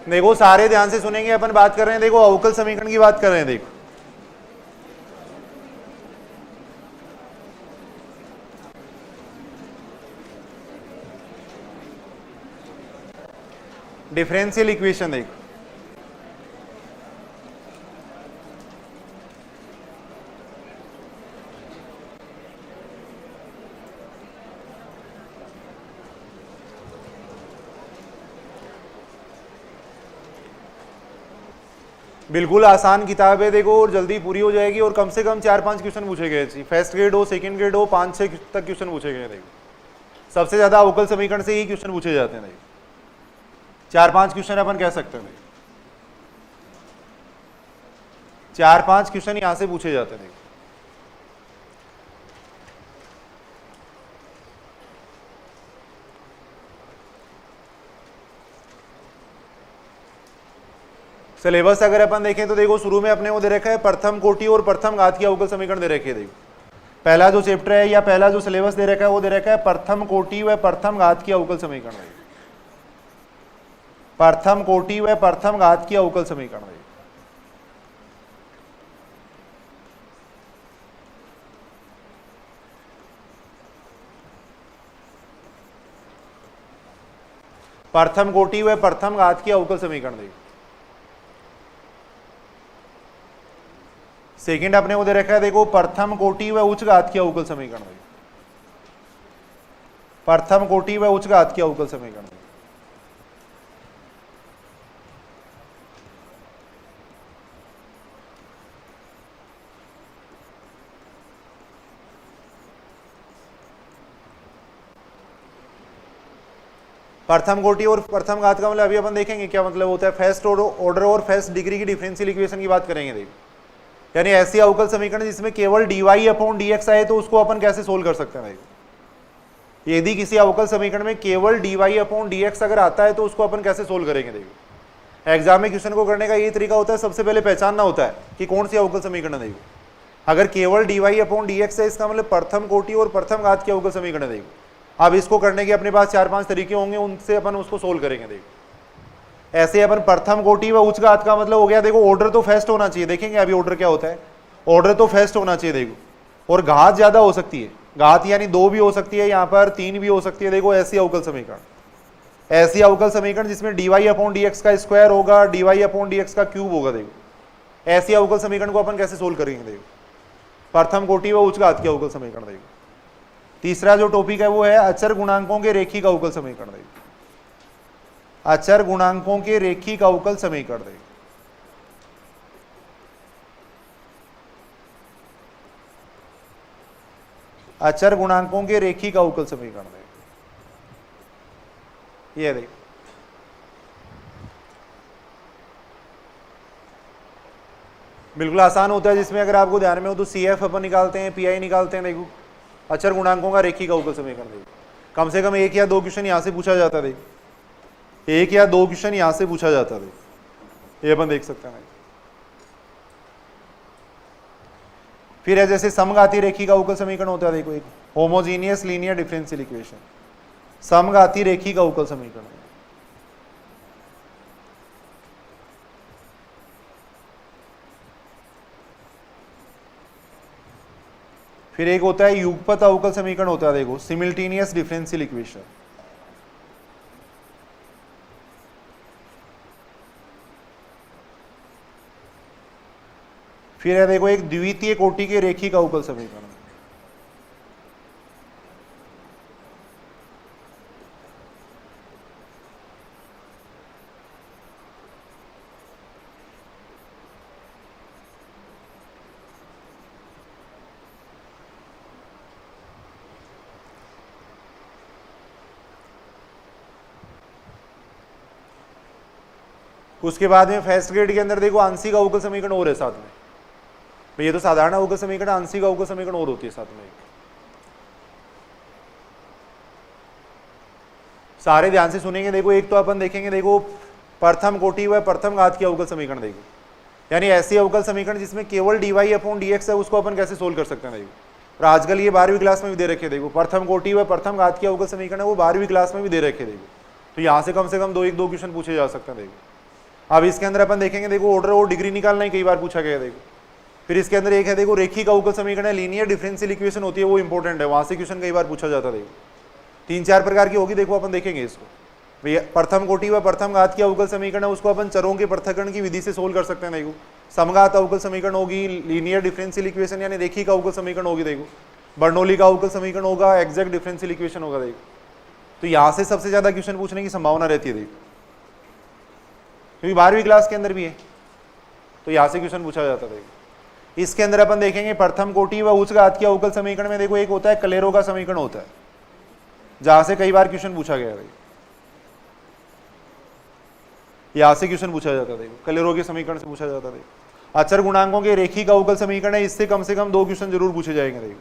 देखो सारे ध्यान से सुनेंगे, अपन बात कर रहे हैं देखो अवकल समीकरण की बात कर रहे हैं। देखो डिफरेंशियल इक्वेशन देखो, बिल्कुल आसान किताब है देखो, और जल्दी पूरी हो जाएगी, और कम से कम 4-5 क्वेश्चन पूछे गए, फर्स्ट ग्रेड हो सेकंड ग्रेड हो 5-6 तक क्वेश्चन पूछे गए। देखो सबसे ज्यादा अवकल समीकरण से ही क्वेश्चन पूछे जाते हैं। देखो 4-5 क्वेश्चन अपन कह सकते हैं, 4-5 क्वेश्चन यहां से पूछे जाते हैं। देखो सिलेबस अगर अपन देखें तो देखो शुरू में अपने को दे रखा है प्रथम कोटि और प्रथम घात की अवकल समीकरण दे रखे है। देखो पहला जो चैप्टर है या पहला जो सिलेबस दे रखा है वो दे रखा है प्रथम कोटि व प्रथम घात की अवकल समीकरण। प्रथम कोटि व प्रथम घात की अवकल समीकरण। प्रथम कोटि व प्रथम घात की अवकल समीकरण। देखो सेकंड अपने को दे रखा है देखो प्रथम कोटि व उच्च घात की अवकल समीकरण। प्रथम कोटि व उच्च घात की अवकल समीकरण। प्रथम कोटि और प्रथम घात का मतलब अभी अपन देखेंगे क्या मतलब होता है। फर्स्ट ऑर्डर और फर्स्ट डिग्री की डिफरेंशियल इक्वेशन की बात करेंगे। देखो यानी ऐसी अवकल समीकरण जिसमें केवल dy अपॉन dx आए तो उसको अपन कैसे सोल्व कर सकते हैं। देखो यदि किसी अवकल समीकरण में केवल dy अपॉन dx अगर आता है तो उसको अपन कैसे सोल्व करेंगे। देखो एग्जाम में क्वेश्चन को करने का यही तरीका होता है, सबसे पहले पहचानना होता है कि कौन सी अवकल समीकरण है। देखो अगर केवल dy अपॉन dx है इसका मतलब प्रथम कोटि और प्रथम घात की अवकल समीकरण है। देखो अब इसको करने के अपने पास 4-5 तरीके होंगे, उनसे अपन उसको सोल्व करेंगे। देखो ऐसे अपन प्रथम कोटि व उच्च घात का मतलब हो गया देखो ऑर्डर तो फर्स्ट होना चाहिए। देखेंगे अभी ऑर्डर क्या होता है, ऑर्डर तो फर्स्ट होना चाहिए। देखो और घात ज्यादा हो सकती है, घात यानी 2 भी हो सकती है, यहाँ पर 3 भी हो सकती है। देखो ऐसी अवकल समीकरण, ऐसी अवकल समीकरण जिसमें dy अपॉन dx का स्क्वायर होगा, dy अपॉन dx का क्यूब होगा। देखो ऐसी अवकल समीकरण को अपन कैसे सोल्व करेंगे। देखो प्रथम कोटि व उच्च घात की अवकल समीकरण। देखो तीसरा जो टॉपिक है वो है अचर गुणांकों के रेखिक अवकल समीकरण। देखो अचर गुणांकों के रेखिक अवकल समीकरण। देखो अचर गुणांकों के रेखिक अवकल समीकरण। ये देखो बिल्कुल आसान होता है, जिसमें अगर आपको ध्यान में हो तो CF अपन निकालते हैं, PI निकालते हैं। देखो अचर गुणांकों का रेखिक अवकल समीकरण। देखो कम से कम 1 या 2 क्वेश्चन यहां से पूछा जाता है। देखो 1 या 2 क्वेश्चन यहां से पूछा जाता है। ये अपन देख सकते हैं। फिर है जैसे समघाती रेखिक अवकल समीकरण होता है। देखो एक होमोजीनियस लीनियर डिफरेंशियल इक्वेशन, समघाती रेखिक अवकल समीकरण। फिर एक होता है युगपत अवकल समीकरण होता है। देखो सिमिल्टेनियस डिफरेंशियल इक्वेशन। फिर है देखो एक द्वितीय कोटि के रेखिक अवकल समीकरण। उसके बाद में फर्स्ट ग्रेड के अंदर देखो आंशिक अवकल समीकरण और है साथ में। ये तो साधारण अवकल समीकरण, आंशिक अवकल समीकरण और होती है साथ में। सारे ध्यान से सुनेंगे। देखो एक तो अपन देखेंगे देखो प्रथम कोटि व प्रथम घात की अवकल समीकरण। देखो यानी ऐसी अवकल समीकरण जिसमें केवल dy अपॉन dx है उसको अपन कैसे सोल्व कर सकते हैं। देखो और आजकल ये 12वीं क्लास में भी दे रखे। देखो प्रथम कोटि व प्रथम घात की अवकल समीकरण है वो 12वीं क्लास में भी दे रखे। देखो तो यहाँ से कम 2 क्वेश्चन पूछे जा सकते हैं। देखो अब इसके अंदर अपन देखेंगे, देखो ऑर्डर और डिग्री निकालना ही कई बार पूछा गया, देखो। फिर इसके अंदर एक है, देखो रेखिक अवकल समीकरण है, लीनियर डिफरेंशियल इक्वेशन होती है, वो इंपॉर्टेंट है, वहां से क्वेश्चन कई बार पूछा जाता है। देखो 3-4 प्रकार की होगी, देखो अपन देखेंगे इसको। भैया प्रथम कोटि व प्रथम घात की अवकल समीकरण है, उसको अपन चरों के पृथक्करण की विधि से सोल्व कर सकते हैं। देखो समघात अवकल समीकरण होगी, लीनियर डिफरेंशियल इक्वेशन यानी रेखिक अवकल समीकरण होगी, देखो बर्नौली का अवकल समीकरण होगा, एग्जैक्ट डिफरेंशियल इक्वेशन होगा। देखो तो यहाँ से सबसे ज्यादा क्वेश्चन पूछने की संभावना रहती है, देखो क्योंकि 12वीं क्लास के अंदर भी है, तो यहाँ से क्वेश्चन पूछा जाता है। देखो इसके अंदर अपन देखेंगे प्रथम कोटि व उच्च घात की अवकल समीकरण में, देखो एक होता है कलेरो का समीकरण होता है, जहां से कई बार क्वेश्चन पूछा गया है, यहां से क्वेश्चन पूछा जाता है। देखो कलेरो के समीकरण से पूछा जाता है। अचर गुणांकों के रेखिक अवकल समीकरण है, इससे कम से कम 2 क्वेश्चन जरूर पूछे जाएंगे। देखो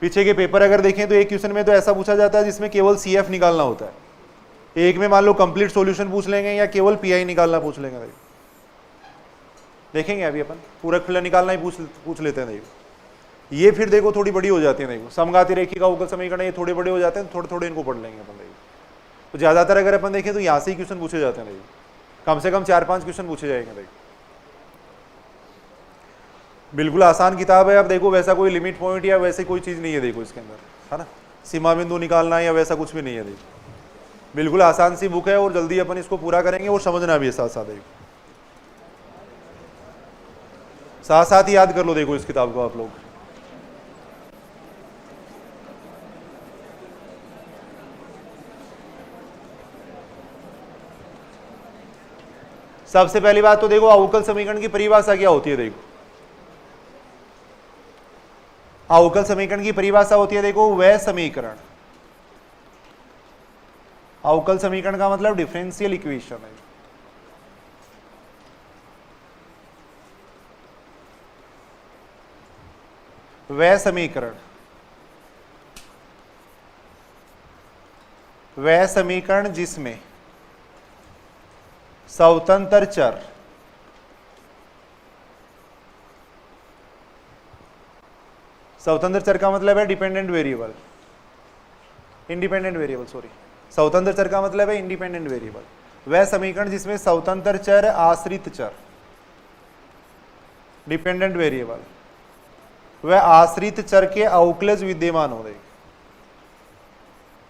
पीछे के पेपर अगर देखें तो एक क्वेश्चन में तो ऐसा पूछा जाता है जिसमें केवल CF निकालना होता है, एक में मान लो कंप्लीट सॉल्यूशन पूछ लेंगे या केवल PI निकालना पूछ लेंगे। देखो देखेंगे अभी अपन पूरक फलन निकालना ही पूछ लेते हैं। देखो ये फिर देखो थोड़ी बड़ी हो जाती है। देखो समघाती रेखिक अवकल समीकरण ये थोड़े बड़े हो जाते हैं, थोड़े थोड़े इनको पढ़ लेंगे अपन। देखो तो ज्यादातर अगर अपन देखें तो यहाँ से ही क्वेश्चन पूछे जाते हैं। देखो कम से कम 4-5 क्वेश्चन पूछे जाएंगे। देखो बिल्कुल आसान किताब है। अब देखो वैसा कोई लिमिट पॉइंट या वैसे कोई चीज नहीं है, देखो इसके अंदर है ना, सीमा बिंदु निकालना या वैसा कुछ भी नहीं है। देखो बिल्कुल आसान सी बुक है और जल्दी अपन इसको पूरा करेंगे और समझना भी है साथ साथ। देखो साथ साथ ही याद कर लो, देखो इस किताब को आप लोग। सबसे पहली बात तो देखो अवकल समीकरण की परिभाषा क्या होती है। देखो अवकल समीकरण की परिभाषा होती है, देखो वह समीकरण, अवकल समीकरण का मतलब डिफरेंशियल इक्वेशन है। वह समीकरण, वह समीकरण जिसमें स्वतंत्र चर स्वतंत्र चर का मतलब है dependent variable, independent variable sorry, स्वतंत्र चर का मतलब है इंडिपेंडेंट वेरिएबल। वह समीकरण जिसमें स्वतंत्र चर, आश्रित चर, डिपेंडेंट वेरिएबल, वह आश्रित चर के अवकलज विद्यमान हो। देख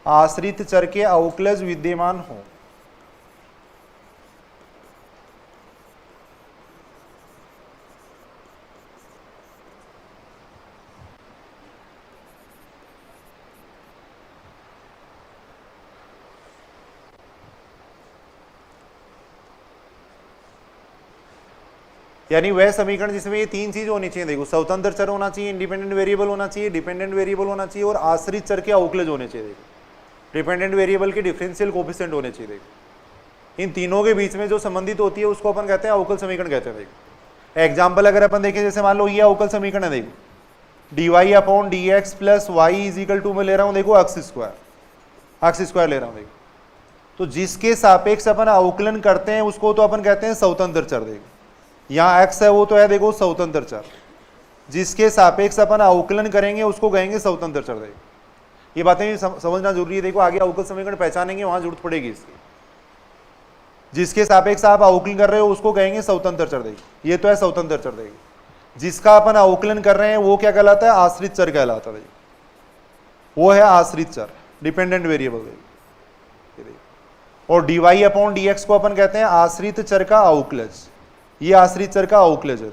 आश्रित चर के अवकलज विद्यमान हो, यानी वह समीकरण जिसमें ये 3 चीज होनी चाहिए। देखो स्वतंत्र चर होना चाहिए, इंडिपेंडेंट वेरिएबल होना चाहिए, डिपेंडेंट वेरिएबल होना चाहिए और आश्रित चर के अवकलज होने चाहिए। देखो डिपेंडेंट वेरिएबल के डिफरेंशियल कोएफिशिएंट होने चाहिए। देखो इन तीनों के बीच में जो संबंधित होती है उसको अपन कहते हैं अवकल समीकरण कहते हैं। देखो एग्जाम्पल अगर अपन देखें, जैसे मान लो ये अवकल समीकरण है, देखो dy/dx plus y is equal to में ले रहा हूं, देखो x स्क्वायर ले रहा हूं। देखो तो जिसके सापेक्ष अपन अवकलन करते हैं उसको तो अपन कहते हैं स्वतंत्र चर। देखो यहाँ x है वो तो है देखो स्वतंत्र चर, जिसके सापेक्ष अपन अवकलन करेंगे उसको कहेंगे स्वतंत्र चर। देखो ये बातें भी समझना जरूरी है। देखो आगे अवकल समीकरण पहचानेंगे वहां जरूरत पड़ेगी इसकी। जिसके सापेक्ष आप अवकलन कर रहे हो उसको कहेंगे स्वतंत्र चर। देखो ये तो है स्वतंत्र चर। देखो जिसका अपन अवकलन कर रहे हैं वो क्या कहलाता है, आश्रित चर कहलाता है। वो है आश्रित चर, डिपेंडेंट वेरिएबल। और dy/dx को अपन कहते हैं आश्रित चर का अवकलज, ये आश्रित चर का अवकलज है।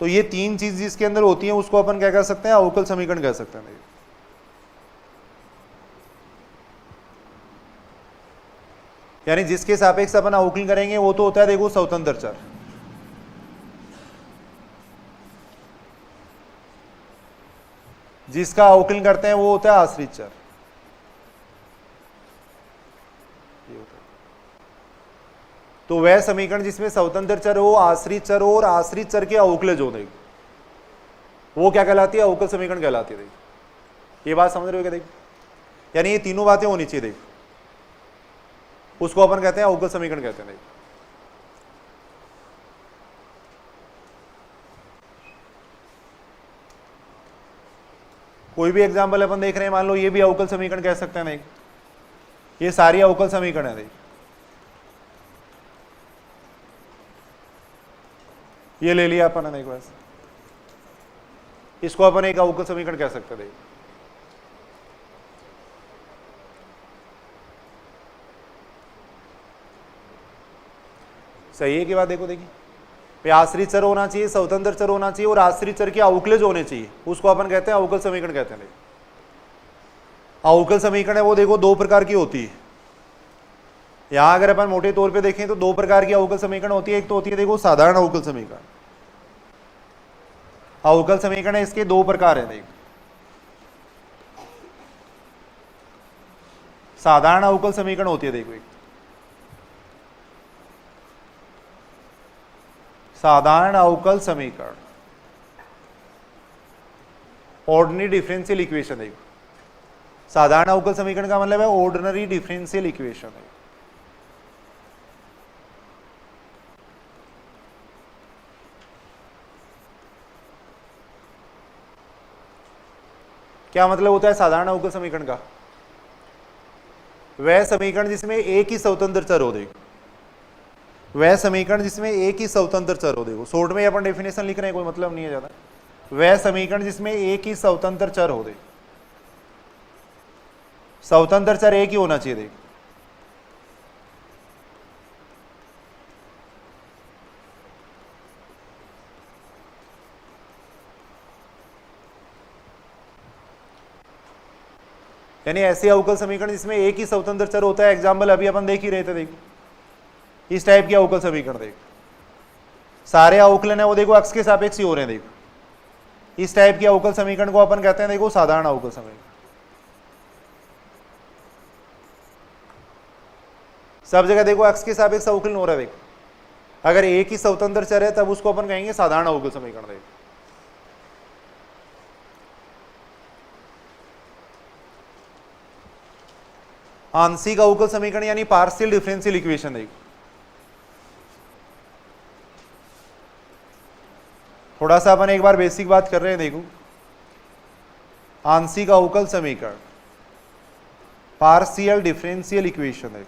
तो ये 3 चीज जिसके अंदर होती है उसको अपन क्या कह सकते हैं, अवकल समीकरण कह सकते हैं। यानी जिसके सापेक्ष अपन अवकलन करेंगे वो तो होता है देखो स्वतंत्र चर, जिसका अवकलन करते हैं वो होता है आश्रित चर। तो वह समीकरण जिसमें स्वतंत्र चर हो, आश्रित चर हो और आश्रित चर के अवकलज हो, देखो वो क्या कहलाती है, अवकल समीकरण कहलाती है। देखो ये बात समझ रहे हो क्या? देखो यानी ये तीनों बातें होनी चाहिए। देखो उसको अपन कहते हैं अवकल समीकरण कहते हैं। देखो कोई भी एग्जाम्पल अपन देख रहे हैं, मान लो ये भी अवकल समीकरण कह सकते हैं। देखो ये सारी अवकल समीकरण है। देखो ये ले लिया अपन ने एक बार, इसको अपन एक अवकल समीकरण कह सकते थे। सही है कि बात? देखो देखिए, आश्रित चर होना चाहिए, स्वतंत्र चर होना चाहिए और आश्रित चर के अवकलज होने चाहिए, उसको अपन कहते हैं अवकल समीकरण कहते हैं। अवकल समीकरण है वो देखो दो प्रकार की होती है। यहां अगर अपन मोटे तौर पे देखें तो दो प्रकार की अवकल समीकरण होती है। एक तो होती है देखो साधारण अवकल समीकरण। अवकल समीकरण है इसके दो प्रकार है। देखो साधारण अवकल समीकरण होती है, देखो एक साधारण अवकल समीकरण, ऑर्डिनरी डिफरेंशियल इक्वेशन। देखो साधारण अवकल समीकरण का मतलब है ऑर्डिनरी डिफरेंशियल इक्वेशन है। क्या मतलब होता है साधारण अवकल समीकरण का? वह समीकरण जिसमें एक ही स्वतंत्र चर हो। देखो वह समीकरण जिसमें एक ही स्वतंत्र चर हो। देखो शॉर्ट में अपन डेफिनेशन लिख रहे हैं, कोई मतलब नहीं है ज्यादा। वह समीकरण जिसमें एक ही स्वतंत्र चर हो। देखो स्वतंत्र चर एक ही होना चाहिए। देखो यानी ऐसे अवकल समीकरण जिसमें एक ही स्वतंत्र चर होता है। एग्जाम्पल अभी अपन देख ही रहे थे। देखो इस टाइप के अवकल समीकरण, देखो सारे अवकलन है वो देखो अक्ष के सापेक्ष ही हो रहे हैं। देखो इस टाइप के अवकल समीकरण को अपन कहते हैं देखो साधारण अवकल समीकरण। सब जगह देखो अक्ष के सापेक्ष अवकलन हो रहा है। देखो अगर एक ही स्वतंत्र चर है तब उसको अपन कहेंगे साधारण अवकल समीकरण। देखो आंशिक अवकल समीकरण यानी पार्शियल डिफरेंशियल इक्वेशन। देखो थोड़ा सा अपन एक बार बेसिक बात कर रहे हैं। देखो आंशिक अवकल समीकरण, पार्शियल डिफरेंशियल इक्वेशन है।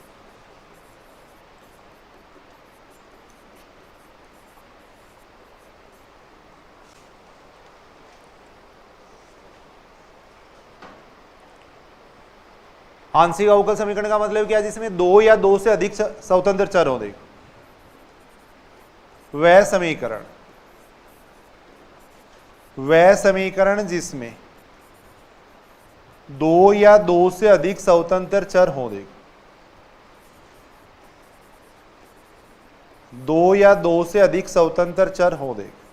आंशिक अवकल समीकरण का मतलब क्या है? जिसमें दो या दो से अधिक स्वतंत्र चर हो। देखो वह समीकरण जिसमें दो या दो से अधिक स्वतंत्र चर हो। देखो दो या दो से अधिक स्वतंत्र चर हो। देखो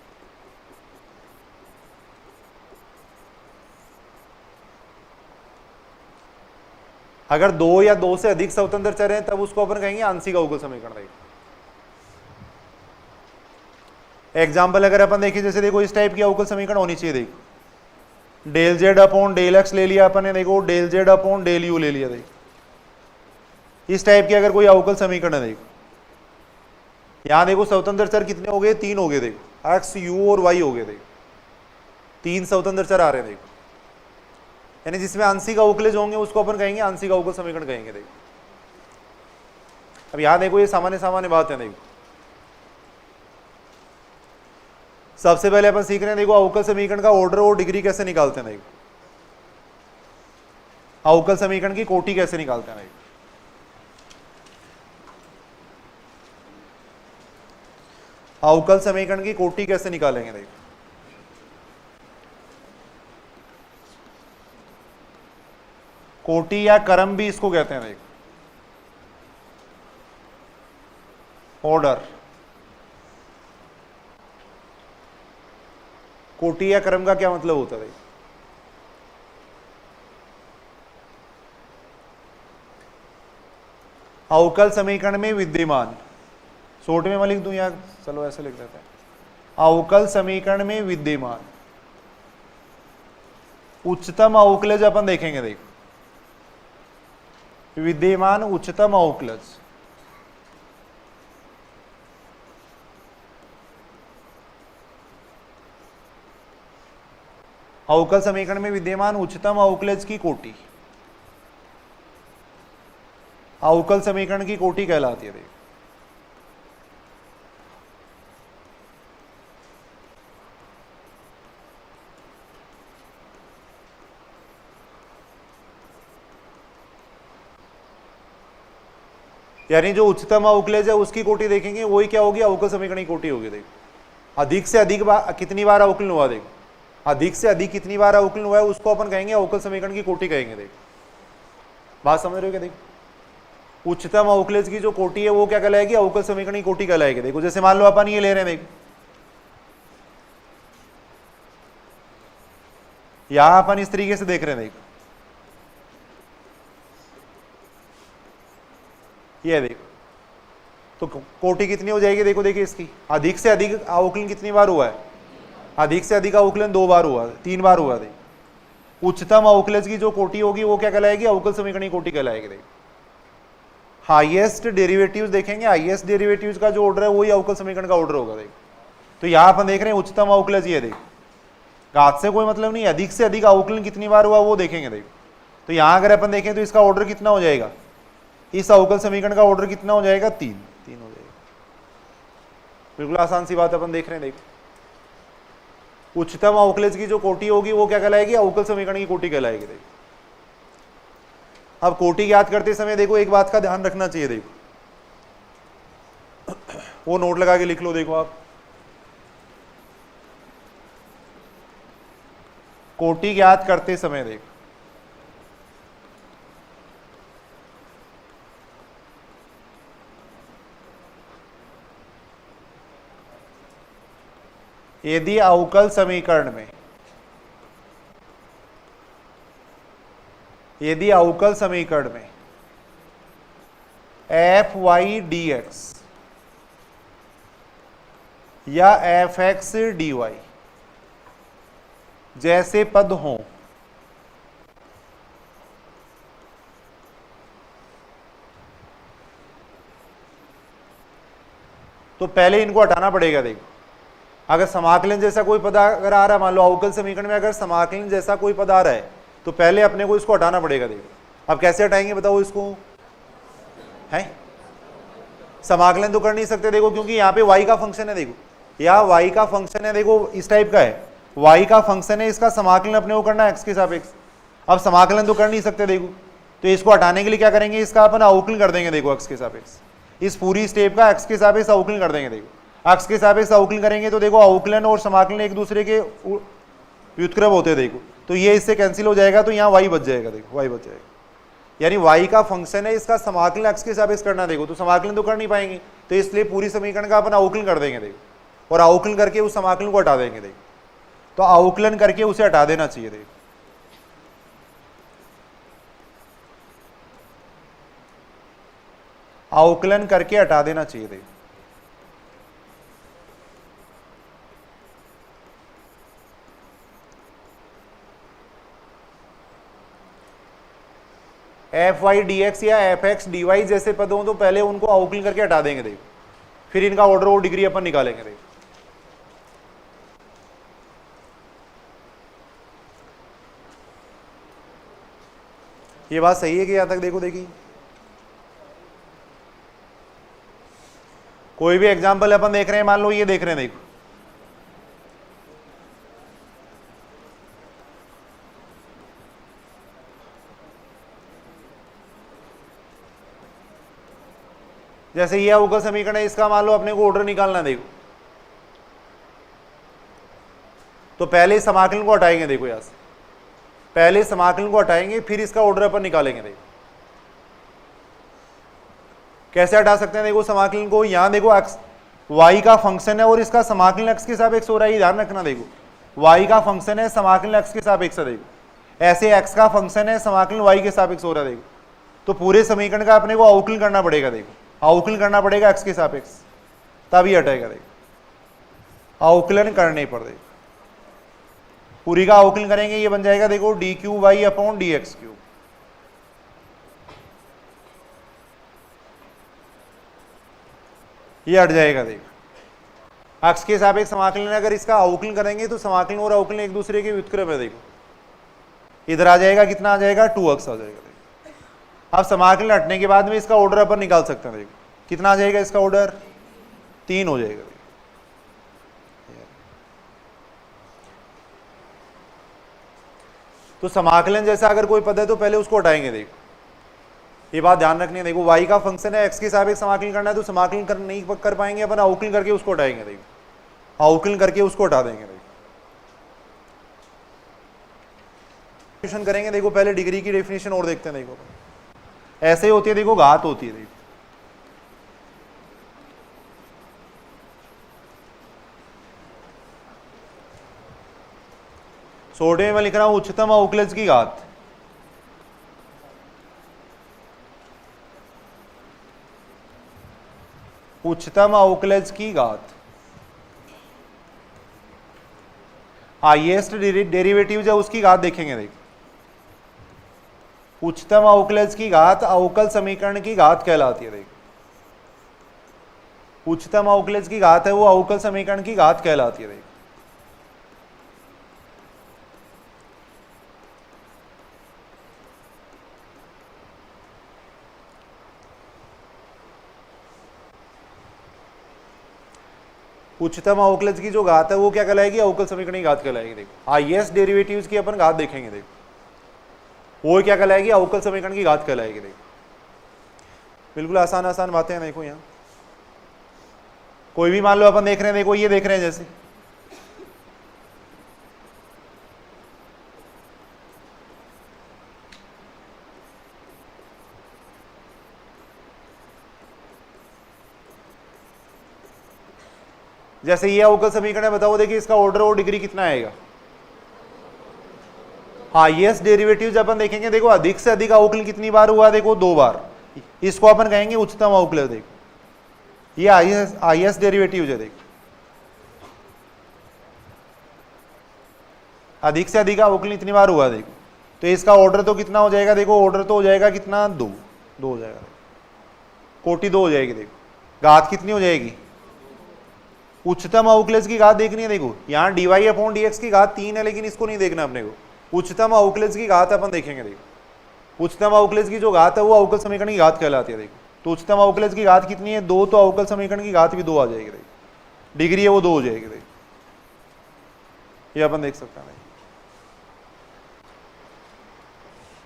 अगर दो या दो से अधिक स्वतंत्र चर हैं तब उसको अपन कहेंगे आंशिक अवकल समीकरण। देखो एग्जाम्पल अगर अपन देखें, जैसे देखो इस टाइप की अवकल समीकरण होनी चाहिए। देखो del Z upon del X ले लिया अपन ने। देखो del Z upon del U ले लिया। देखो इस टाइप की अगर कोई अवकल समीकरण है। देखो यहां देखो स्वतंत्र चर कितने हो गए? तीन हो गए। देखो एक्स यू और वाई हो गए। देखो तीन स्वतंत्र चर आ रहे हैं। देखो यानी जिसमें आंशिक अवकलज होंगे उसको अपन कहेंगे आंशिक अवकल समीकरण कहेंगे। देखो अब यहां देखो ये सामान्य सामान्य बात है। देखो सबसे पहले अपन सीख रहे हैं देखो अवकल समीकरण का ऑर्डर और डिग्री कैसे निकालते हैं। देखो अवकल समीकरण की कोटि कैसे निकालते हैं। देखो अवकल समीकरण की कोटि कैसे निकालेंगे। देखो कोटि या क्रम भी इसको कहते हैं। देखो ऑर्डर, कोटि या क्रम का क्या मतलब होता है? अवकल समीकरण में विद्यमान, शॉर्ट में मैं लिख दूं या चलो ऐसे लिख देते हैं। अवकल समीकरण में विद्यमान उच्चतम अवकलज अपन देखेंगे। देखो विद्यमान उच्चतम अवकलज, अवकल समीकरण में विद्यमान उच्चतम अवकलज की कोटि अवकल समीकरण की कोटि कहलाती है। देखो यानी जो उच्चतम अवकलज है उसकी कोटि देखेंगे, वही क्या होगी, अवकल समीकरण की कोटि होगी। देखो अधिक से अधिक कितनी बार अवकलन हुआ, देखो अधिक से अधिक कितनी बार अवकलन हुआ है उसको अपन कहेंगे अवकल समीकरण की कोटि कहेंगे। देखो बात समझ रहे हो क्या? देखो उच्चतम अवकलज की जो कोटि है वो क्या कहलाएगी, अवकल समीकरण की कोटि कहलाएगी। देखो जैसे मान लो अपन ये ले रहे हैं, देखो यहां अपन इस तरीके से देख रहे हैं, देखो ये देखो तो कोटि कितनी हो जाएगी, देखो देखिए इसकी अधिक से अधिक अवकलन कितनी बार हुआ है, अधिक से अधिक अवकलन 2 बार हुआ, 3 बार हुआ। देखो उच्चतम अवकलज की जो कोटि होगी वो क्या कहलाएगी, अवकल समीकरण की कोटि कहलाएगी। देखो हाईएस्ट डेरिवेटिव्स देखेंगे, हाईएस्ट डेरिवेटिव्स का जो ऑर्डर है वही अवकल समीकरण का ऑर्डर होगा। देखो तो यहां अपन देख रहे हैं उच्चतम अवकलज ये, देखो घात से कोई मतलब नहीं, अधिक से अधिक अवकलन कितनी बार हुआ वो देखेंगे। देखो तो यहां अगर अपन देखें तो इसका ऑर्डर कितना हो जाएगा, इस अवकल समीकरण का ऑर्डर कितना हो जाएगा, 3 हो जाएगा। बिल्कुल आसान सी बात अपन देख रहे हैं। देखो उच्चतम अवकलज की जो कोटि होगी वो क्या कहलाएगी, अवकल समीकरण की कोटि कहलाएगी। देखो अब कोटि याद करते समय देखो एक बात का ध्यान रखना चाहिए, देखो वो नोट लगा के लिख लो। देखो आप कोटि याद करते समय देखो यदि अवकल समीकरण में, यदि अवकल समीकरण में एफ वाई डी एक्स या एफ एक्स डी वाई जैसे पद हों तो पहले इनको हटाना पड़ेगा। देखो अगर समाकलन जैसा कोई पद अगर आ रहा है, मान लो अवकल समीकरण में अगर समाकलन जैसा कोई पद आ रहा है तो पहले अपने को इसको हटाना पड़ेगा। देखो अब कैसे हटाएंगे बताओ इसको, है समाकलन तो कर नहीं सकते, देखो क्योंकि यहाँ पे y का फंक्शन है। देखो यहाँ y का फंक्शन है, देखो इस टाइप का है, y का फंक्शन है, इसका समाकलन अपने को करना है x के सापेक्ष। अब समाकलन तो कर नहीं सकते, देखो तो इसको हटाने के लिए क्या करेंगे, इसका अपन अवकलन कर देंगे। देखो x के सापेक्ष इस पूरी स्टेप का x के सापेक्ष अवकलन कर देंगे। देखो x के सापेक्ष अवकलन करेंगे तो देखो अवकलन और समाकलन एक दूसरे के व्युत्क्रम होते हैं। देखो तो ये इससे कैंसिल हो जाएगा, तो यहाँ y बच जाएगा। देखो y बच जाएगा, यानी y का फंक्शन है, इसका समाकलन x के सापेक्ष करना। देखो तो समाकलन तो कर नहीं पाएंगे, तो इसलिए पूरी समीकरण का अपन अवकलन कर देंगे। देखो और अवकलन करके उस समाकलन को हटा देंगे। देखो तो अवकलन करके उसे हटा देना चाहिए। देखो अवकलन करके हटा देना चाहिए। देखो एफ वाई डी एक्स या एफ एक्स डी वाई जैसे पद हों तो पहले उनको अवकलन करके हटा देंगे। देखो फिर इनका ऑर्डर और डिग्री अपन निकालेंगे। देखो ये बात सही है कि यहां तक देखो, देखिए कोई भी एग्जांपल अपन देख रहे हैं, मान लो ये देख रहे हैं। देखो जैसे ये अवकल समीकरण है, इसका मान लो अपने को ऑर्डर निकालना है। देखो तो पहले समाकलन को हटाएंगे। देखो यहां से पहले समाकलन को हटाएंगे, फिर इसका ऑर्डर अपन निकालेंगे। देखो कैसे हटा सकते हैं, देखो समाकलन को यहां देखो x y का फंक्शन है और इसका समाकलन x के सापेक्ष हो रहा है, ध्यान रखना। देखो y का फंक्शन है, समाकलन x के सापेक्ष है। देखो ऐसे x का फंक्शन है, समाकलन y के सापेक्ष हो रहा है। देखो तो पूरे समीकरण का अपने को अवकलन करना पड़ेगा। देखो अवकलन करना पड़ेगा x के सापेक्ष, तब ही हटेगा। देखो अवकलन करने पर देखो पूरी का अवकलन करेंगे, ये बन जाएगा देखो D Q Y upon D X Q. ये हट जाएगा। देखो x के सापेक्ष समाकलन, अगर इसका अवकलन करेंगे तो समाकलन और अवकलन एक दूसरे के व्युत्क्रम है। देखो इधर आ जाएगा, कितना आ जाएगा, 2x आ जाएगा। अब समाकलन हटने के बाद में इसका ऑर्डर अपन निकाल सकते हैं। देखो कितना आ जाएगा इसका ऑर्डर, 3 हो जाएगा। तो समाकलन जैसा अगर कोई पद है तो पहले उसको हटाएंगे। देखो ये बात ध्यान रखनी है। देखो y का फंक्शन है, x के सापेक्ष समाकलन करना है, तो समाकलन नहीं कर पाएंगे अपन, अवकलन करके उसको हटाएंगे। देखो अवकलन करके उसको हटा देंगे। देखो करेंगे, देखो पहले डिग्री की डेफिनेशन और देखते हैं। देखो ऐसे ही होती है, देखो घात होती है। देखो छोटे में मैं लिख रहा हूं उच्चतम अवकलज की घात। उच्चतम अवकलज की घात हाईएस्ट डेरिवेटिव है उसकी घात देखेंगे। देखो उच्चतम अवकलज की घात अवकल समीकरण की घात कहलाती है। देखो उच्चतम अवकलज की घात है वो अवकल समीकरण की घात कहलाती है। देखो उच्चतम अवकलज की जो घात है वो क्या कहलाएगी, अवकल समीकरण की घात कहलाएगी। देखो हाईएस्ट डेरिवेटिव्स की अपन घात देखेंगे। देखो वो क्या कहलाएगी, अवकल समीकरण की घात कहलाएगी। देखो बिल्कुल आसान आसान बातें हैं। देखो यहाँ कोई भी मान लो अपन देख रहे हैं, देखो ये देख रहे हैं जैसे जैसे ये अवकल समीकरण है, बताओ देखिए इसका ऑर्डर और डिग्री कितना आएगा। हाईएस्ट डेरिवेटिव्स अपन देखेंगे। देखो अधिक से अधिक अवकलन कितनी बार हुआ, देखो 2 बार। इसको अपन कहेंगे उच्चतम अवकलज। देखो ये हाईएस्ट डेरिवेटिव है। देखो अधिक से अधिक अवकलन इतनी बार हुआ। देखो तो इसका ऑर्डर तो कितना हो जाएगा, देखो ऑर्डर तो हो जाएगा कितना, 2 हो जाएगा, कोटि 2 हो जाएगी। देखो घात कितनी हो जाएगी, उच्चतम अवकलज की घात देखनी है। देखो यहाँ dy/dx की घात 3 है, लेकिन इसको नहीं देखना अपने को। उच्चतम अवकलज की घात अपन देखेंगे। देखो उच्चतम अवकलज की जो घात है वो अवकल समीकरण की घात कहलाती है। देखो तो उच्चतम अवकलज की घात कितनी है, 2, तो अवकल समीकरण की घात भी 2 आ जाएगी। देखो डिग्री है वो 2 हो जाएगी। देखो ये अपन देख सकते हैं।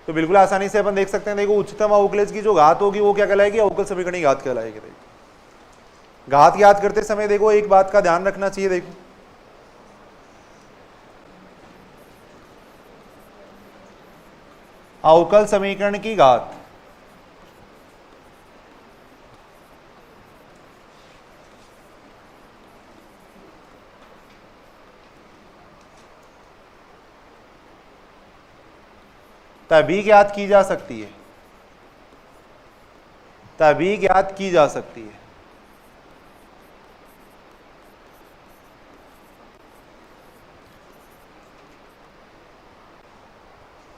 तो बिल्कुल आसानी से अपन देख सकते हैं। देखो उच्चतम अवकलज की जो घात होगी वो क्या कहलाएगी, अवकल समीकरण की घात कहलाएगी। देखो घात याद करते समय देखो एक बात का ध्यान रखना चाहिए। देखो अवकल समीकरण की घात तभी ज्ञात की जा सकती है, तभी ज्ञात की जा सकती है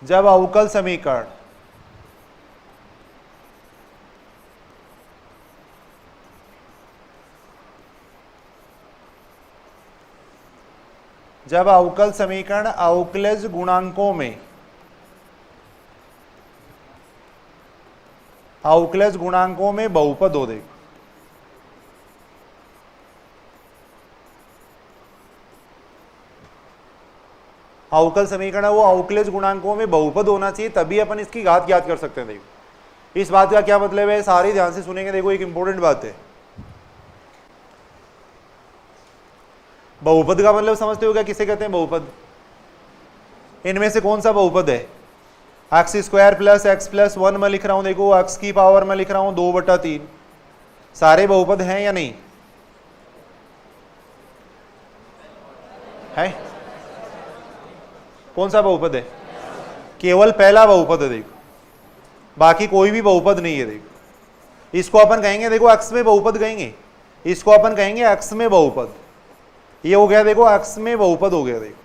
जब अवकल समीकरण अवकलज गुणांकों में बहुपद हो। देखो अवकल समीकरण है वो अवकलज गुणांकों में बहुपद होना चाहिए, तभी अपन इसकी घात ज्ञात कर सकते हैं। देखो इस बात का क्या मतलब है, सारे ध्यान से सुनेंगे। देखो एक इंपॉर्टेंट बात है, बहुपद का मतलब समझते हो क्या, किसे कहते हैं बहुपद। इनमें से कौन सा बहुपद है, x² + x + 1 में लिख रहा हूं। देखो x की पावर में लिख रहा हूं 2/3। सारे बहुपद हैं या नहीं है, कौन सा बहुपद है, केवल पहला बहुपद है। देखो बाकी कोई भी बहुपद नहीं है। देखो इसको अपन कहेंगे, देखो x में बहुपद कहेंगे, इसको अपन कहेंगे x में बहुपद। ये हो गया, देखो x में बहुपद हो गया। देखो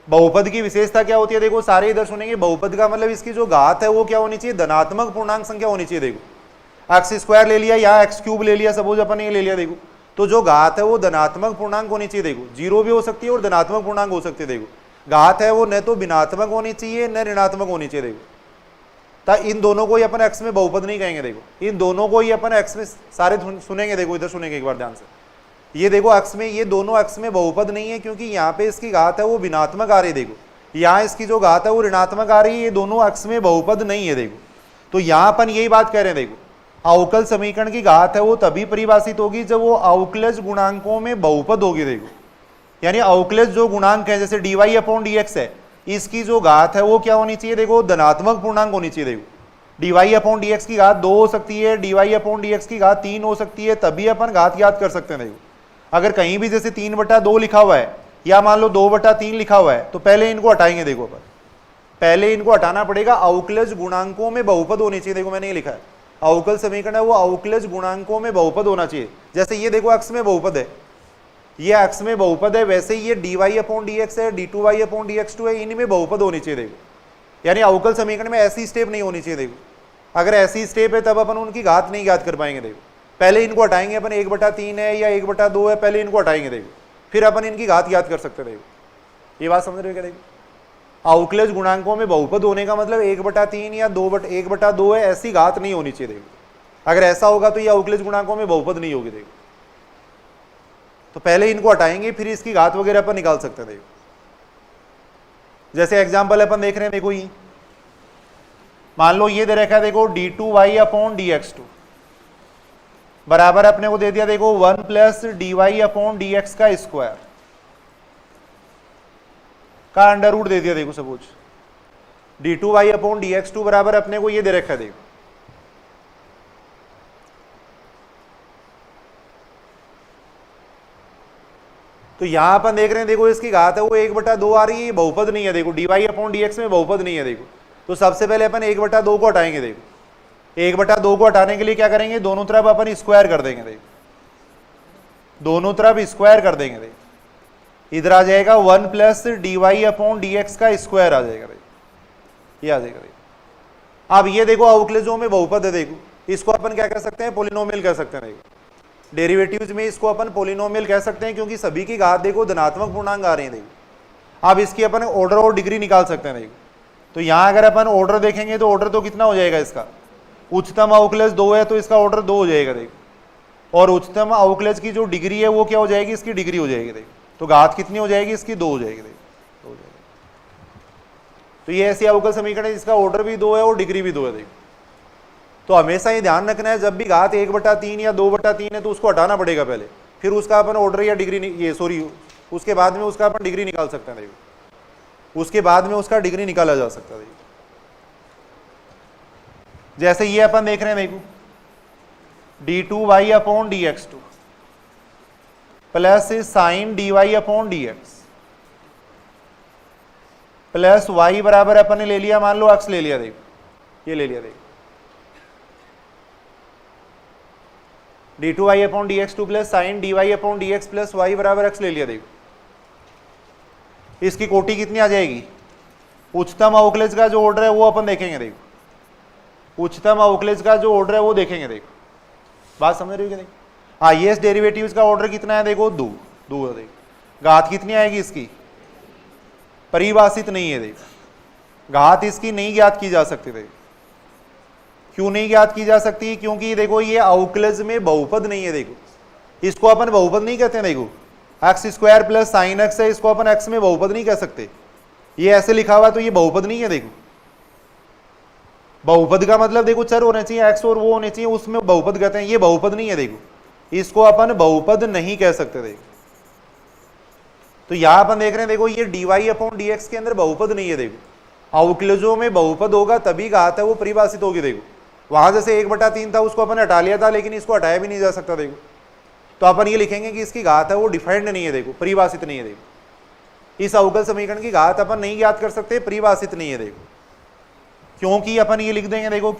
बहुपद की विशेषता क्या होती है, देखो सारे इधर सुनेंगे। बहुपद का मतलब इसकी जो घात है वो क्या होनी चाहिए, धनात्मक पूर्णांक संख्या होनी चाहिए। देखो x² ले लिया या x³ ले लिया, सपोज अपन ये ले लिया। देखो तो जो घात है वो धनात्मक पूर्णांक होनी चाहिए। देखो 0 भी हो सकती है और धनात्मक पूर्णांक हो सकती है। देखो घात है वो न तो भिन्नात्मक होनी चाहिए न ऋणात्मक होनी चाहिए। देखो तो इन दोनों को ही अपन x में बहुपद नहीं कहेंगे। देखो इन दोनों को ही अपन x में, सारे सुनेंगे। देखो इधर सुनेंगे एक बार ध्यान से। ये देखो x में, ये दोनों x में बहुपद नहीं है, क्योंकि यहाँ पे इसकी घात है वो भिन्नात्मक आ रही है। देखो यहाँ इसकी जो घात है वो ऋणात्मक आ रही है, ये दोनों x में बहुपद नहीं है। देखो तो यहां अपन यही बात कह रहे हैं, देखो अवकल समीकरण की घात है वो तभी परिभाषित होगी जब वो अवकलज गुणांकों में बहुपद होगी। देखो यानी अवकलज जो गुणांक है जैसे dy अपॉन dx है, इसकी जो घात है वो क्या होनी चाहिए, देखो धनात्मक पूर्णांक होनी चाहिए। देखो dy अपॉन dx की घात 2 हो सकती है, dy अपॉन dx की घात 3 हो सकती है, तभी अपन घात याद कर सकते हैं। देखो अगर कहीं भी जैसे 3/2 लिखा हुआ है या मान लो 2/3 लिखा हुआ है तो पहले इनको हटाएंगे। देखो अपन पहले इनको हटाना पड़ेगा, अवकलज गुणांकों में बहुपद होनी चाहिए। देखो मैंने ये लिखा है अवकल समीकरण है वो अवकलज गुणांकों में बहुपद होना चाहिए। जैसे ये देखो अक्ष में बहुपद है, ये अक्ष में बहुपद है, वैसे ही ये dy अपॉन dx है, d2y अपॉन dx2 है, इनमें बहुपद होनी चाहिए। देखो यानी अवकल समीकरण में ऐसी स्टेप नहीं होनी चाहिए। देखो अगर ऐसी स्टेप है तब अपन उनकी घात नहीं याद कर पाएंगे। देखो पहले इनको हटाएंगे अपन, 1/3 है या 1/2 है, पहले इनको हटाएंगे। देखो फिर अपन इनकी घात याद कर सकते हैं। देखो ये बात समझ रहे हो क्या? देखो अवकलज गुणांकों में बहुपद होने का मतलब 1/3 या 1/2 है, ऐसी घात नहीं होनी चाहिए। देखो अगर ऐसा होगा तो ये अवकलज गुणांकों में बहुपद नहीं होगी। देखो तो पहले इनको हटाएंगे फिर इसकी घात वगैरह अपन निकाल सकते हैं। देखो जैसे एग्जांपल अपन देख रहे हैं, देखो ये मान लो ये दे रखा है, देखो d2y अपॉन dx2 बराबर अपने को दे दिया, देखो 1 प्लस dy अपॉन dx का स्क्वायर का अंडर रूट दे दिया। देखो सपोज d2y अपॉन dx2 बराबर अपने को ये दे रखा है। देखो तो यहां अपन देख रहे हैं, देखो इसकी घात है वो 1/2 आ रही है, बहुपद नहीं है। देखो dy अपॉन dx में बहुपद नहीं है। देखो तो सबसे पहले अपन 1/2 को हटाएंगे। देखो 1/2 को हटाने के लिए क्या करेंगे, दोनों तरफ अपन स्क्वायर कर देंगे। देखो दोनों तरफ स्क्वायर कर देंगे। देखो इधर आ जाएगा 1 प्लस dy अपॉन dx का स्क्वायर आ जाएगा। देखो ये आ जाएगा। देखो अब ये देखो अवकलजों में बहुपद है। देखो इसको अपन क्या कह सकते हैं, पोलिनोमियल कह सकते हैं। देखो डेरिवेटिव्स में इसको अपन पोलिनोमियल कह सकते हैं क्योंकि सभी की घात देखो धनात्मक पूर्णांक आ रहे हैं। देखो अब इसकी अपन ऑर्डर और डिग्री निकाल सकते हैं। देखो तो यहां अगर अपन ऑर्डर देखेंगे तो ऑर्डर तो कितना हो जाएगा इसका, उच्चतम अवकलज 2 है तो इसका ऑर्डर 2 हो जाएगा। देखो और उच्चतम अवकलज की जो डिग्री है वो क्या हो जाएगी, इसकी डिग्री हो जाएगी। देखो तो घात कितनी हो जाएगी, इसकी 2 हो जाएगी। देखो 2 हो जाएगी। तो ये ऐसी अवकल समीकरण है जिसका ऑर्डर भी 2 है और डिग्री भी 2 है। देखो तो हमेशा ये ध्यान रखना है जब भी घात 1/3 या 2/3 है तो उसको हटाना पड़ेगा पहले, फिर उसका अपन ऑर्डर या डिग्री ये सॉरी उसके बाद में उसका अपन डिग्री निकाल सकते हैं। देखो उसके बाद में उसका डिग्री निकाला जा सकता है। जैसे ये अपन देख रहे हैं, देखो d2y upon dx2 plus sign dy upon dx plus y बराबर अपन ने ले लिया, मान लो अक्स ले लिया। देखो ये ले लिया। देखो d2y upon dx2 plus sign dy upon dx plus y बराबर x ले लिया। देखो इसकी कोटि कितनी आ जाएगी, उच्चतम अवकलज का जो ऑर्डर है वो अपन देखेंगे। देखो उच्चतम अवकलज का जो ऑर्डर है वो देखेंगे। देखो बात समझ रही हो क्या? देखो हाईएस्ट डेरिवेटिव्स का ऑर्डर कितना है, देखो 2 है। देखो घात कितनी आएगी इसकी, परिभाषित नहीं है। देखो घात इसकी नहीं ज्ञात की जा सकती। देखो क्यों नहीं ज्ञात की जा सकती, क्योंकि देखो ये अवकलज में बहुपद नहीं है। देखो इसको अपन बहुपद नहीं कहते हैं। देखो x square plus sine x है, इसको अपन एक्स में बहुपद नहीं कह सकते। ये ऐसे लिखा हुआ तो ये बहुपद नहीं है। देखो बहुपद का मतलब देखो चर होने चाहिए एक्स और वो होने चाहिए, उसमें बहुपद कहते हैं। ये बहुपद नहीं है। देखो इसको अपन बहुपद नहीं कह सकते। देखो तो यहां अपन देख रहे हैं, देखो ये dy अपॉन dx के अंदर बहुपद नहीं है। देखो अवकलजों में बहुपद होगा तभी घात है वो परिभाषित होगी। देखो वहां जैसे 1/3 था उसको अपन हटा लिया था, लेकिन इसको हटाया भी नहीं जा सकता। देखो तो अपन ये लिखेंगे कि इसकी घात है वो डिफाइंड नहीं है। देखो परिभाषित नहीं है। देखो इस अवकल समीकरण की घात अपन नहीं ज्ञात कर सकते, परिभाषित नहीं है। देखो क्योंकि अपन ये लिख देंगे, देखो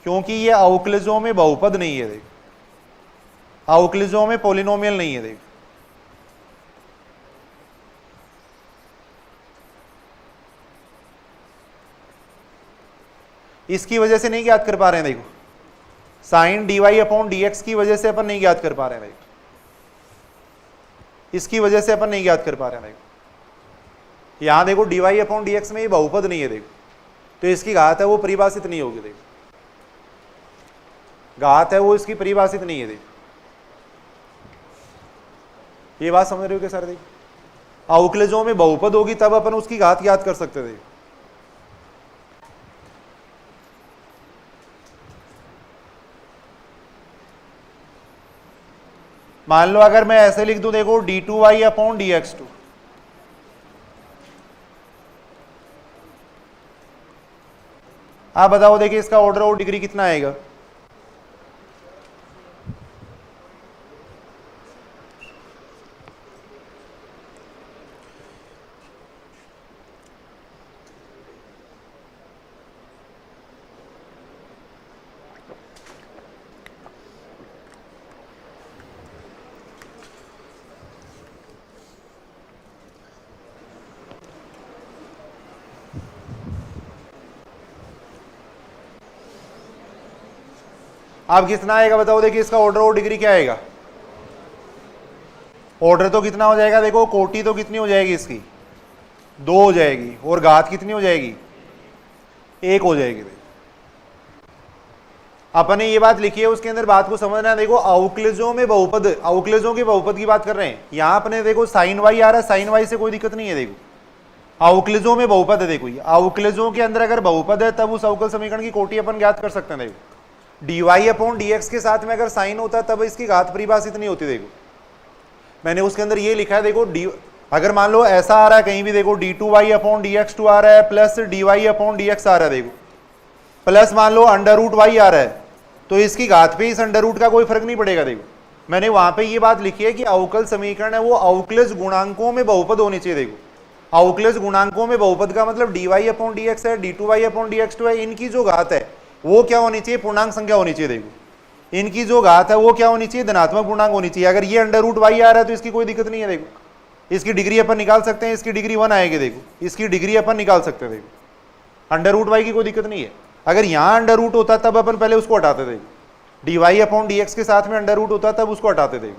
क्योंकि ये अवकलजों में बहुपद नहीं है। देखो अवकलजों में पोलिनोमियल नहीं है। देखो इसकी वजह से नहीं ज्ञात कर पा रहे हैं। देखो साइन dy अपॉन dx की वजह से अपन नहीं ज्ञात कर पा रहे हैं। देखो इसकी वजह से अपन नहीं ज्ञात कर पा रहे हैं। देखो यहां देखो dy अपॉन dx में ये बहुपद नहीं है। देखो तो इसकी घात है वो परिभाषित नहीं होगी। देखो घात है वो इसकी परिभाषित नहीं है। देखो ये बात समझ रहे हो क्या सर? देखो अवकलजों में बहुपद होगी तब अपन उसकी घात याद कर सकते थे। मान लो अगर मैं ऐसे लिख दूं, देखो d2y अपॉन dx2, आप बताओ देखिए इसका ऑर्डर और डिग्री कितना आएगा। अब कितना आएगा बताओ देखिए इसका ऑर्डर और डिग्री क्या आएगा। ऑर्डर तो कितना हो जाएगा, देखो कोटि तो कितनी हो जाएगी इसकी, 2 हो जाएगी, और घात कितनी हो जाएगी, 1 हो जाएगी। अपन ने ये बात लिखी है, उसके अंदर बात को समझना है। देखो अवक्लेजों में बहुपद, अवक्लेजों के बहुपद की बात कर रहे हैं। यहां अपने देखो साइन वाई आ रहा है, साइन वाई से कोई दिक्कत नहीं है। देखो अवक्लेजों में बहुपद है, देखो अवक्लेजों के अंदर अगर बहुपद है तब उस अवकल समीकरण की कोटि अपन ज्ञात कर सकते हैं। देखो dy अपॉन dx के साथ में अगर साइन होता है तब इसकी घात परिभाषित नहीं होती। देखो मैंने उसके अंदर ये लिखा है, देखो अगर मान लो ऐसा आ रहा है कहीं भी, देखो d2y अपॉन dx2 आ रहा है प्लस dy अपॉन dx आ रहा है, देखो प्लस मान लो अंडर रूट y आ रहा है, तो इसकी घात पे इस अंडर रूट का कोई फर्क नहीं पड़ेगा। देखो मैंने वहां पे ये बात लिखी है कि अवकल समीकरण है वो अवकलज गुणांकों में बहुपद होनी चाहिए। देखो अवकलज गुणांकों में बहुपद का मतलब dy अपॉन dx है, d2y अपॉन dx2 है, इनकी जो घात है वो क्या होनी चाहिए, पूर्णांक संख्या होनी चाहिए। देखो इनकी जो घात है वो क्या होनी चाहिए, धनात्मक पूर्णांक होनी चाहिए। अगर ये अंडर रूट y आ रहा है तो इसकी कोई दिक्कत नहीं है। देखो इसकी डिग्री अपन निकाल सकते हैं, इसकी डिग्री 1 आएगी। देखो इसकी डिग्री अपन निकाल सकते हैं। देखो अंडर रूट y की कोई दिक्कत नहीं है। अगर यहाँ अंडर रूट होता तब अपन पहले उसको हटाते थे, dy अपॉन dx के साथ में अंडर रूट होता तब उसको हटाते थे।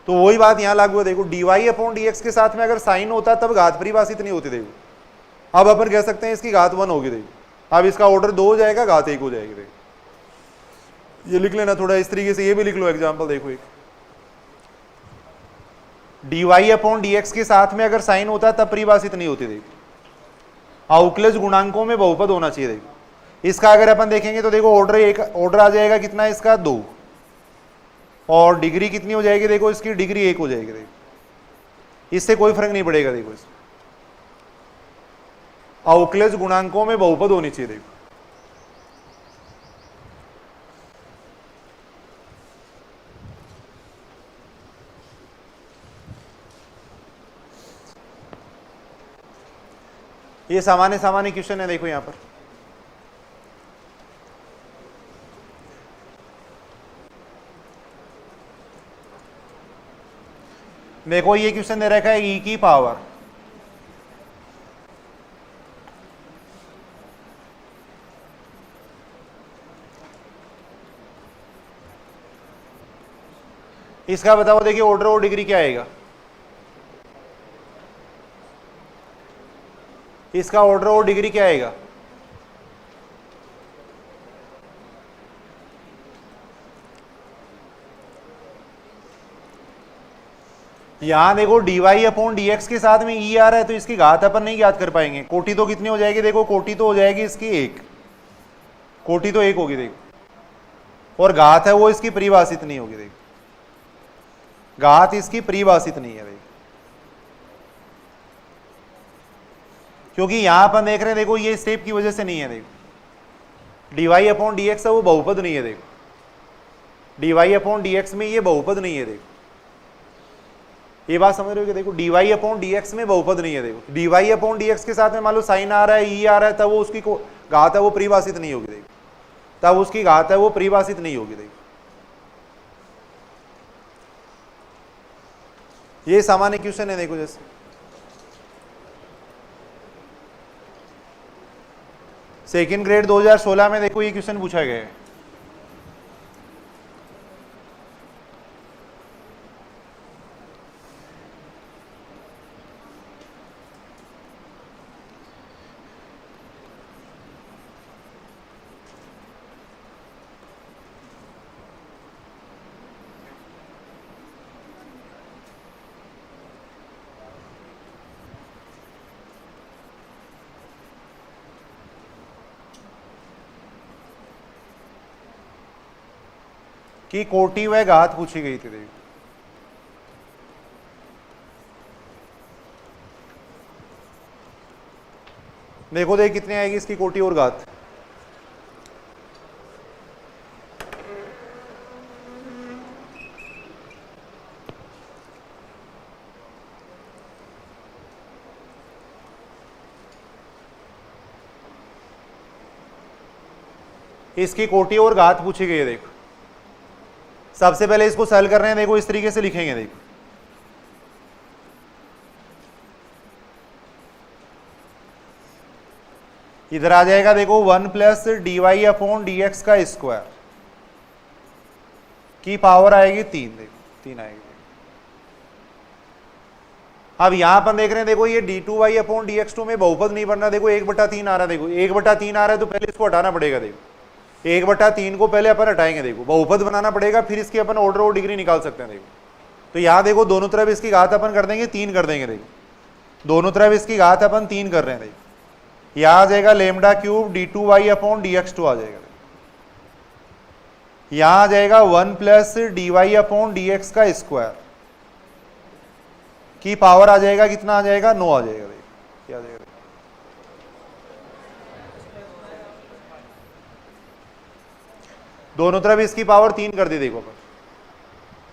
तो वही बात यहाँ लागू है। देखो dy अपॉन dx के साथ में अगर साइन होता तब घात परिभाषित नहीं होती। देखो अब अपन कह सकते हैं इसकी घात 1 होगी। देखो अब इसका ऑर्डर 2 हो जाएगा, घात 1 हो जाएगी। देखो ये लिख लेना थोड़ा इस तरीके से, ये भी लिख लो एग्जाम्पल। देखो एक dy अपॉन dx के साथ में अगर साइन होता तब परिभाषित नहीं होती। देखो अवकलज गुणांकों में बहुपद होना चाहिए। देखो इसका अगर अपन देखेंगे तो देखो ऑर्डर आ जाएगा कितना इसका, 2, और डिग्री कितनी हो जाएगी, देखो इसकी डिग्री 1 हो जाएगी। देखो इससे कोई फर्क नहीं पड़ेगा। देखो इस अवकलज गुणांकों में बहुपद होनी चाहिए। देखो ये सामान्य सामान्य क्वेश्चन है। देखो यहां पर देखो ये क्वेश्चन दे रखा है e की पावर, इसका बताओ देखिए ऑर्डर और डिग्री क्या आएगा। इसका ऑर्डर और डिग्री क्या आएगा, यहां देखो dy अपॉन dx के साथ में e आ रहा है तो इसकी घात अपन नहीं ज्ञात कर पाएंगे। कोटि तो कितनी हो जाएगी, देखो कोटि तो हो जाएगी इसकी 1, कोटि तो 1 होगी। देखो और घात है वो इसकी परिभाषित नहीं होगी। देखो घात इसकी परिभाषित नहीं है। देखो क्योंकि यहां अपन देख रहे हैं, देखो ये स्टेप की वजह से नहीं है। देखो dy अपॉन dx है वो बहुपद नहीं है। देखो dy अपॉन dx में ये बहुपद नहीं है। देखो ये बात समझ रहे हो कि देखो dy अपॉन dx में बहुपद नहीं है। देखो dy अपॉन dx के साथ में मान लो साइन आ रहा है, e आ रहा है, तब वो उसकी घात है वो परिभाषित नहीं होगी। देखो तब उसकी घात है वो परिभाषित नहीं होगी। देखो ये सामान्य क्वेश्चन है। देखो जैसे सेकेंड ग्रेड 2016 में देखो ये क्वेश्चन पूछा गया है। कि कोटि व घात पूछी गई थी। देखो देखो देख कितनी आएगी इसकी कोटि और घात। इसकी कोटि और घात पूछी गई है। देखो सबसे पहले इसको सॉल्व कर रहे हैं, देखो इस तरीके से लिखेंगे। देखो इधर आ जाएगा, देखो 1 plus D Y upon D X का स्क्वायर की पावर आएगी 3। देखो 3 आएगी। अब यहां पर देख रहे हैं, देखो ये D two Y upon D X two में बहुपद नहीं बनना। देखो 1/3 आ रहा है। देखो 1/3 आ रहा है तो पहले इसको हटाना पड़ेगा। देखो 1/3 को पहले अपन हटाएंगे। देखो बहुपद बनाना पड़ेगा, फिर इसकी अपन ऑर्डर और डिग्री निकाल सकते हैं। देखो तो यहाँ देखो दोनों तरफ इसकी घात अपन कर देंगे 3 कर देंगे। देखो दोनों तरफ इसकी घात अपन 3 कर रहे हैं। देखो यहाँ आ जाएगा lambda cube D two Y upon D X two आ जाएगा। यहाँ आ जाएगा 1 plus D Y upon D X का स्क्वायर की पावर आ जाएगा कितना आ जाएगा 9 आ जाएगा। देखो क्या आ जाएगा, दोनों तरफ इसकी पावर 3 कर दी। देखो अपन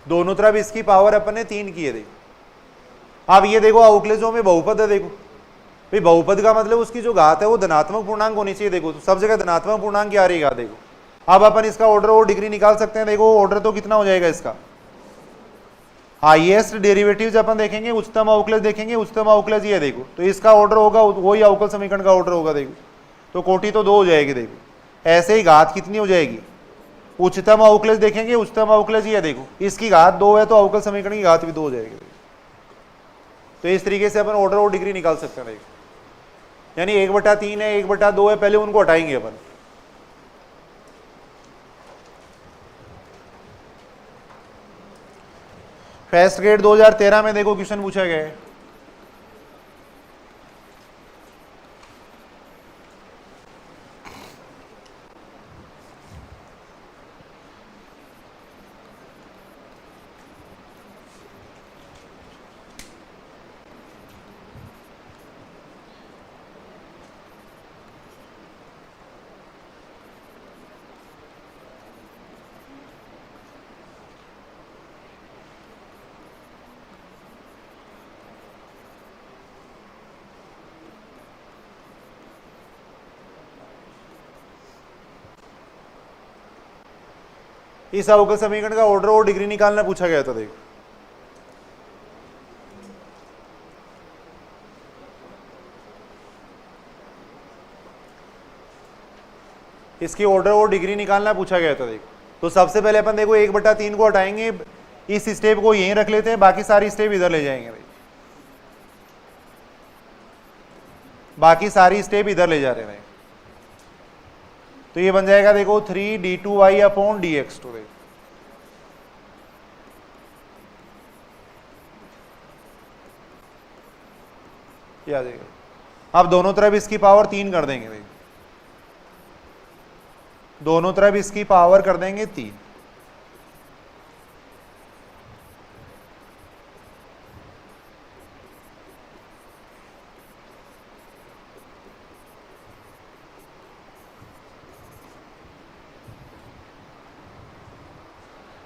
दोनों तरफ इसकी पावर अपन ने 3 की है। देखो अब ये देखो अवकलजों में बहुपद है। देखो भाई बहुपद का मतलब उसकी जो घात है वो धनात्मक पूर्णांक होनी चाहिए। देखो तो सब जगह धनात्मक पूर्णांक क्या आ रही है। देखो अब अपन इसका ऑर्डर और डिग्री निकाल सकते हैं। देखो ऑर्डर तो कितना हो जाएगा इसका, हाईएस्ट डेरिवेटिव्स अपन देखेंगे, उच्चतम अवकलज देखेंगे। उच्चतम अवकलज ये देखो तो इसका ऑर्डर होगा वही अवकल समीकरण का ऑर्डर होगा। देखो तो कोटि तो 2 हो जाएगी। देखो ऐसे ही घात कितनी हो जाएगी, उच्चतम अवकलज देखेंगे, उच्चतम अवकलज ये देखो इसकी घात 2 है तो अवकल समीकरण की घात भी 2 हो जाएगी। तो इस तरीके से अपन ऑर्डर और डिग्री निकाल सकते हैं। देखो यानी 1/3 है 1/2 है, पहले उनको हटाएंगे अपन। फर्स्ट ग्रेड 2013 में देखो क्वेश्चन पूछा गया है। इस अवकल समीकरण का ऑर्डर और डिग्री निकालना पूछा गया था। देखो इसकी ऑर्डर और डिग्री निकालना पूछा गया था। देखो तो सबसे पहले अपन देखो 1/3 को हटाएंगे, इस स्टेप को यहीं रख लेते हैं, बाकी सारी स्टेप इधर ले जाएंगे। बाकी सारी स्टेप इधर ले जा रहे हैं। तो ये बन जाएगा देखो 3d2y अपॉन dx2। ये आ जाएगा। अब दोनों तरफ इसकी पावर 3 कर देंगे। देखो दोनों तरफ इसकी पावर कर देंगे 3।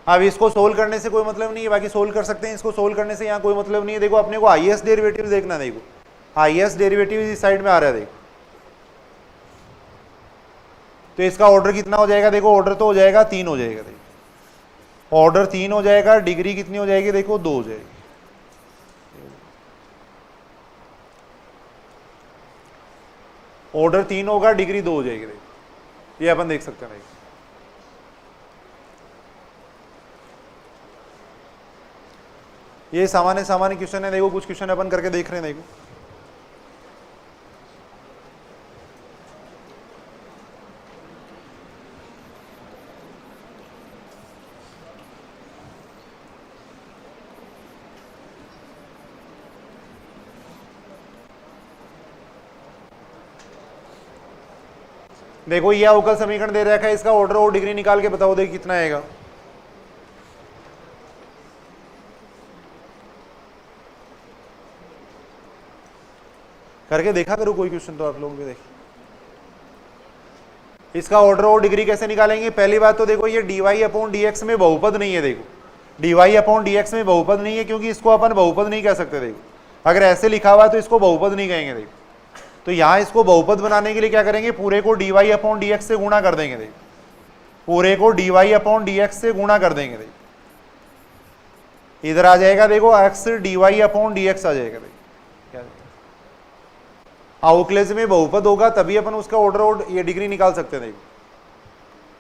अब इसको सोल्व करने से कोई मतलब नहीं है, बाकी सोल्व कर सकते हैं। इसको सोल्व करने से यहाँ कोई मतलब नहीं है। देखो अपने को हाईएस्ट डेरिवेटिव देखना। देखो हाईएस्ट डेरिवेटिव इस साइड में आ रहा है। देखो तो इसका ऑर्डर कितना हो जाएगा, देखो ऑर्डर तो हो जाएगा 3 हो जाएगा। देखो ऑर्डर 3 हो जाएगा, डिग्री कितनी हो जाएगी, देखो 2 हो जाएगी। ऑर्डर 3 होगा, डिग्री 2 हो जाएगी। देखो ये अपन देख सकते हैं। देखो ये सामान्य क्वेश्चन है। देखो कुछ क्वेश्चन अपन करके देख रहे हैं। देखो देखो ये अवकल समीकरण दे रखा है, इसका ऑर्डर और डिग्री निकाल के बताओ देखिए कितना आएगा। करके देखा करो कोई क्वेश्चन तो आप लोग भी देखिए। इसका ऑर्डर और डिग्री कैसे निकालेंगे? पहली बात तो देखो ये dy अपॉन dx में बहुपद नहीं है। देखो dy अपॉन dx में बहुपद नहीं है, क्योंकि इसको अपन बहुपद नहीं कह सकते। देखो अगर ऐसे लिखा हुआ तो इसको बहुपद नहीं कहेंगे। देखो तो यहाँ इसको बहुपद बनाने के लिए क्या करेंगे, पूरे को dy अपॉन dx से गुणा कर देंगे। देखो पूरे को dy अपॉन dx से गुणा कर देंगे। देखो इधर आ जाएगा, देखो x dy अपॉन dx आ जाएगा। देखो आउटलेज में बहुपद होगा तभी अपन उसका ऑर्डर और ये डिग्री निकाल सकते हैं। देखो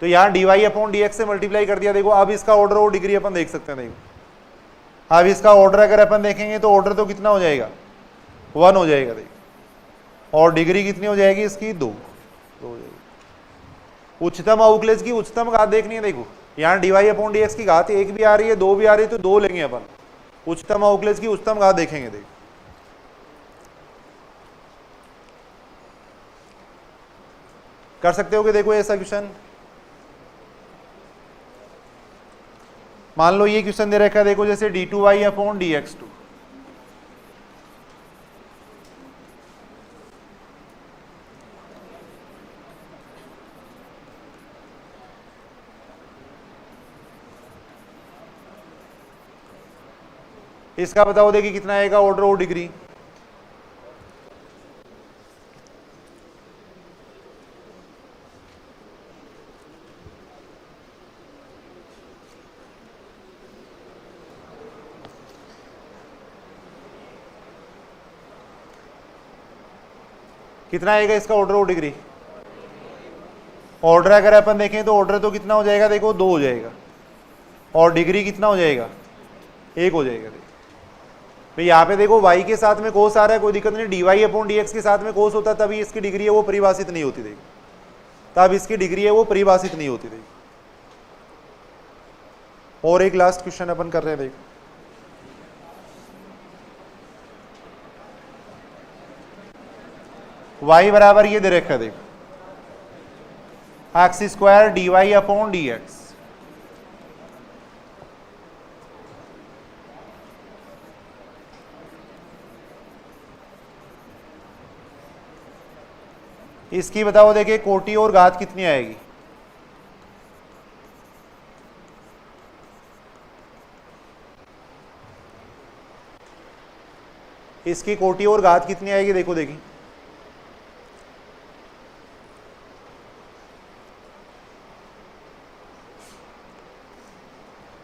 तो यहाँ dy अपॉन dx से मल्टीप्लाई कर दिया। देखो अब इसका ऑर्डर और डिग्री अपन देख सकते हैं। देखो अब इसका ऑर्डर अगर अपन देखेंगे तो ऑर्डर तो कितना हो जाएगा, 1 हो जाएगा। देखो और डिग्री कितनी हो जाएगी इसकी, 2 हो जाएगी। उच्चतम आउटलेज की उच्चतम घात देखनी है। देखो यहाँ dy अपॉन dx की घात 1 भी आ रही है, 2 भी आ रही है, तो 2 लेंगे अपन। उच्चतम आउटलेज की उच्चतम घात देखेंगे। देखो कर सकते हो कि देखो ऐसा क्वेश्चन, मान लो ये क्वेश्चन दे रखा है। देखो जैसे d2y अपॉन dx2, इसका बताओ देखिए कितना आएगा ऑर्डर और डिग्री। कितना आएगा इसका ऑर्डर और डिग्री? ऑर्डर अगर अपन देखें तो ऑर्डर तो कितना हो जाएगा, देखो 2 हो जाएगा, और डिग्री कितना हो जाएगा, 1 हो जाएगा। देखो तो यहाँ पे देखो y के साथ में कोस आ रहा है, कोई दिक्कत नहीं। dy अपॉन dx के साथ में कोस होता है तभी इसकी डिग्री है वो परिभाषित नहीं होती। देखो तब इसकी डिग्री है वो परिभाषित नहीं होती। देखो और एक लास्ट क्वेश्चन अपन कर रहे हैं। देखो y बराबर ये दे रखा है। देखो x square dy upon dx, इसकी बताओ देखिए कोटि और घात कितनी आएगी। इसकी कोटि और घात कितनी आएगी, देखो देखिए।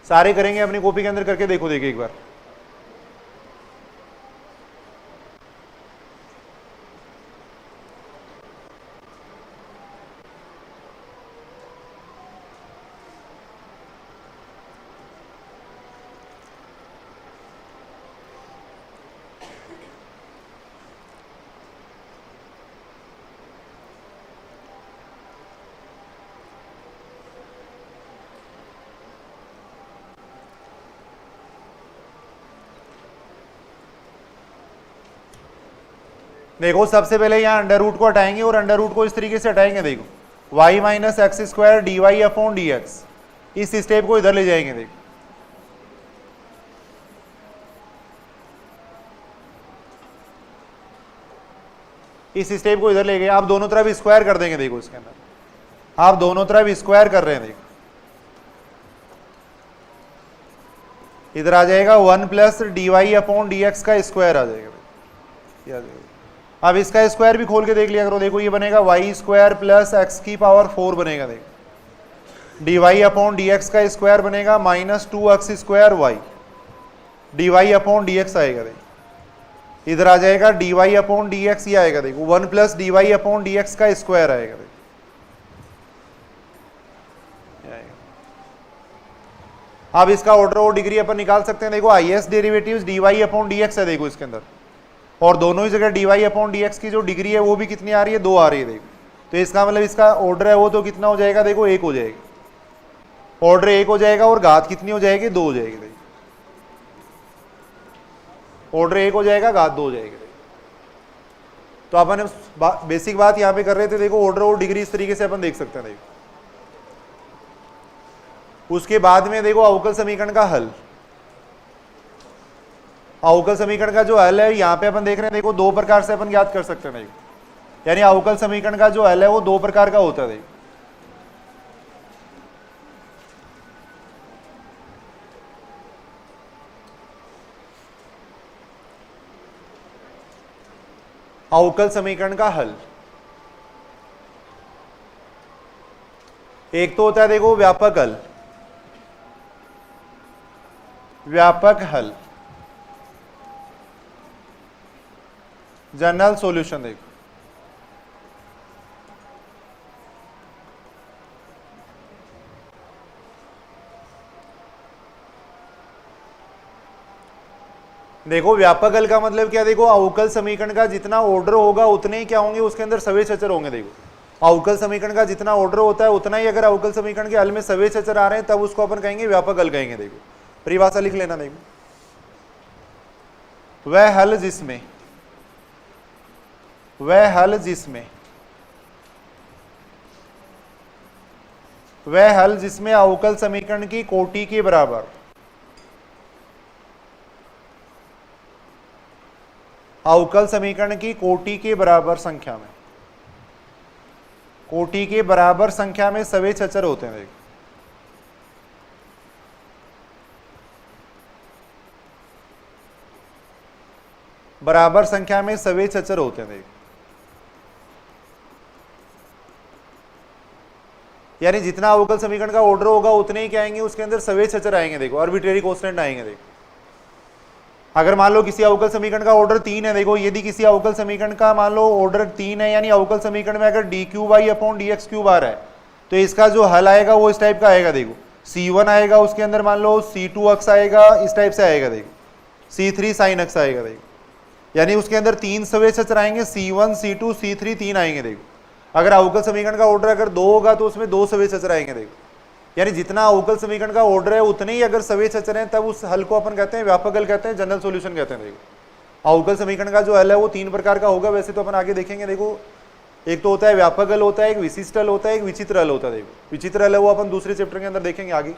सारे करेंगे अपनी कॉपी के अंदर करके देखो देखिए एक बार। देखो सबसे पहले यहाँ अंडर रूट को हटाएंगे और अंडर रूट को इस तरीके से हटाएंगे। देखो y minus X square D Y upon D X, इस स्टेप को इधर ले जाएंगे। देखो इस स्टेप को इधर ले गए, आप दोनों तरफ स्क्वायर कर देंगे। देखो इसके अंदर आप दोनों तरफ स्क्वायर कर रहे हैं। देखो इधर आ जाएगा 1 plus D Y upon D X का स्क्वायर आ जाएगा। अब इसका स्क्वायर भी खोल के देख लिया करो। देखो ये बनेगा वाई स्क्वायर प्लस एक्स की पावर 4 बनेगा। देखो D Y upon D X का स्क्वायर बनेगा minus 2x square Y, D Y upon D X आएगा। देखो इधर आ जाएगा D Y upon D X, ये आएगा। देखो 1 plus D Y upon D X का स्क्वायर आएगा। देखो अब इसका ऑर्डर और डिग्री अपन निकाल सकते हैं। देखो highest derivatives D Y upon D X है। देखो इसके अंदर, और दोनों ही जगह D Y upon D X की जो डिग्री है वो भी कितनी आ रही है, 2 आ रही है। देखो तो इसका मतलब इसका ऑर्डर है वो तो कितना हो जाएगा, देखो 1 हो जाएगा। ऑर्डर 1 हो जाएगा और घात कितनी हो जाएगी, 2 हो जाएगी। देखो ऑर्डर 1 हो जाएगा, घात 2 हो जाएगी। तो अपन बेसिक बात यहाँ पे कर रहे थे। देखो ऑर्डर और डिग्री इस तरीके से अपन देख सकते हैं। देखो उसके बाद में देखो अवकल समीकरण का हल। अवकल समीकरण का जो हल है यहाँ पे अपन देख रहे हैं देखो, दो प्रकार से अपन ज्ञात कर सकते हैं देखो, यानी अवकल समीकरण का जो हल है वो दो प्रकार का होता है देखो। अवकल समीकरण का हल एक तो होता है देखो व्यापक हल, व्यापक हल, जनरल सॉल्यूशन देखो। देखो व्यापक हल का मतलब क्या, देखो अवकल समीकरण का जितना ऑर्डर होगा उतने ही क्या होंगे, उसके अंदर सभी अचर होंगे। देखो अवकल समीकरण का जितना ऑर्डर होता है उतना ही अगर अवकल समीकरण के हल में सभी अचर आ रहे हैं तब उसको अपन कहेंगे व्यापक हल कहेंगे। देखो परिभाषा लिख लेना, देखो वह हल जिसमें, वह हल जिसमें, वह हल जिसमें अवकल समीकरण की कोटि के बराबर, अवकल समीकरण की कोटि के बराबर संख्या में, कोटि के बराबर संख्या में सभी अचर होते हैं। देखो बराबर संख्या में सभी अचर होते हैं। देखो यानी जितना अवकल समीकरण का ऑर्डर होगा उतने ही क्या आएंगे, उसके अंदर सभी अचर आएंगे। देखो आर्बिट्रेरी कांस्टेंट आएंगे। देखो अगर मान लो किसी अवकल समीकरण का ऑर्डर 3 है, देखो यदि किसी अवकल समीकरण का मान लो ऑर्डर 3 है, यानी अवकल समीकरण में अगर D Q Y upon D X cube आ रहा है तो इसका जो हल आएगा वो इस टाइप का आएगा। देखो C1 आएगा, उसके अंदर मान लो C2 अक्स आएगा, इस टाइप से आएगा। देखो C3 साइन अक्स आएगा। देखो यानी उसके अंदर तीन सभी अचर आएंगे, C1 C2 C3 तीन आएंगे। देखो अगर अवकल समीकरण का ऑर्डर अगर 2 होगा तो उसमें 2 सभी अचर आएंगे। देखो यानी जितना अवकल समीकरण का ऑर्डर है उतने ही अगर सभी अचर हैं तब उस हल को अपन कहते हैं व्यापक हल कहते हैं, जनरल सॉल्यूशन कहते हैं। देखो अवकल समीकरण का जो हल है वो 3 प्रकार का होगा, वैसे तो अपन आगे देखेंगे। देखो एक तो होता है व्यापक हल होता है, एक विशिष्ट हल होता है, एक विचित्र हल होता है। देखो विचित्र हल है वो अपन दूसरे चैप्टर के अंदर देखेंगे आगे।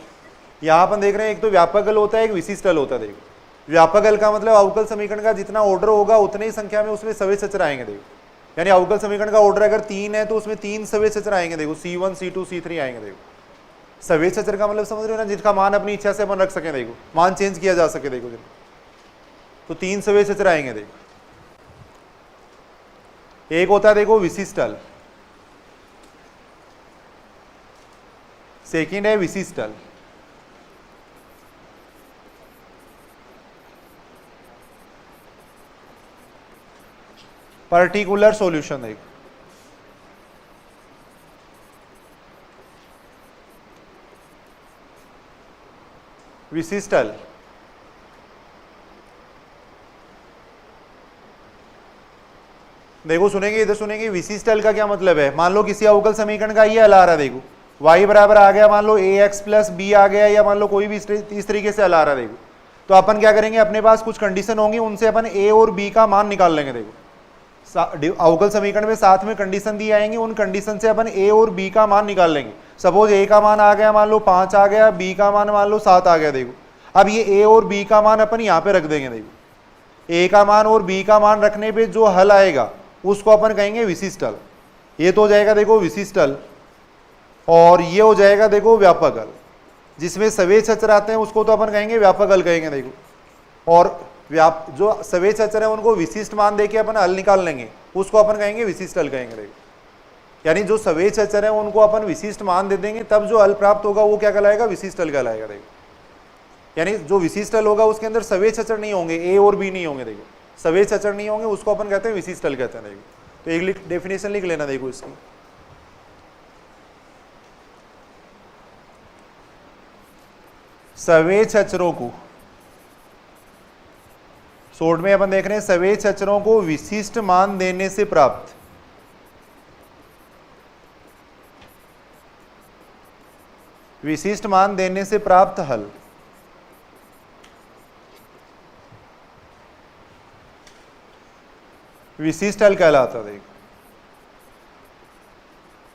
यहाँ अपन देख रहे हैं एक तो व्यापक हल होता है, एक विशिष्ट हल होता है। देखो व्यापक हल का मतलब अवकल समीकरण का जितना ऑर्डर होगा उतने ही संख्या में उसमें सभी अचर आएंगे। देखो यानी अवकल समीकरण का ऑर्डर अगर 3 है तो उसमें 3 सभी अचर आएंगे। देखो C1 C2 C3 आएंगे। देखो सभी अचर का मतलब समझ रहे हो ना, जिसका मान अपनी इच्छा से अपन रख सके। देखो मान चेंज किया जा सके। देखो तो 3 सभी अचर आएंगे। देखो एक होता है देखो विशिष्ट हल, सेकंड है विशिष्ट हल, पर्टिकुलर सॉल्यूशन। देखो विशिष्ट हल देखो सुनेंगे, इधर सुनेंगे। विशिष्ट हल का क्या मतलब है, मान लो किसी अवकल समीकरण का ये हल आ रहा है। देखो y बराबर आ गया, मान लो ax प्लस बी आ गया, या मान लो कोई भी इस तरीके से हल आ रहा है। देखो तो अपन क्या करेंगे, अपने पास कुछ कंडीशन होंगी, उनसे अपन a और b का मान निकाल लेंगे। देखो अवकल समीकरण में साथ में कंडीशन दी आएंगी, उन कंडीशन से अपन a और b का मान निकाल लेंगे। सपोज a का मान आ गया मान लो 5 आ गया, b का मान मान लो 7 आ गया। देखो अब ये a और b का मान अपन यहाँ पे रख देंगे। देखो a का मान और b का मान रखने पे जो हल आएगा उसको अपन कहेंगे विशिष्ट हल। ये तो हो जाएगा देखो विशिष्ट हल, और ये हो जाएगा देखो व्यापक हल। जिसमें सभी अचर आते हैं उसको तो अपन कहेंगे व्यापक हल कहेंगे। देखो और जो सभी अचर है उनको विशिष्ट मान देके अपन हल निकाल लेंगे, उसको अपन कहेंगे विशिष्ट हल कहेंगे। देखो यानी जो सभी अचर है उनको अपन विशिष्ट मान दे देंगे, तब जो हल प्राप्त होगा वो क्या कहलाएगा, विशिष्ट हल कहलाएगा। देखो यानी जो विशिष्ट हल होगा उसके अंदर सभी अचर नहीं होंगे, a और b नहीं होंगे। देखो सभी अचर नहीं होंगे, उसको अपन कहते हैं विशिष्ट हल कहते हैं। देखो तो एक डेफिनेशन लिख लेना। देखो इसकी सभी अचरों को, शॉर्ट में अपन देख रहे हैं, सभी अचरों को विशिष्ट मान देने से प्राप्त विशिष्ट मान देने से प्राप्त हल विशिष्ट हल कहलाता। देख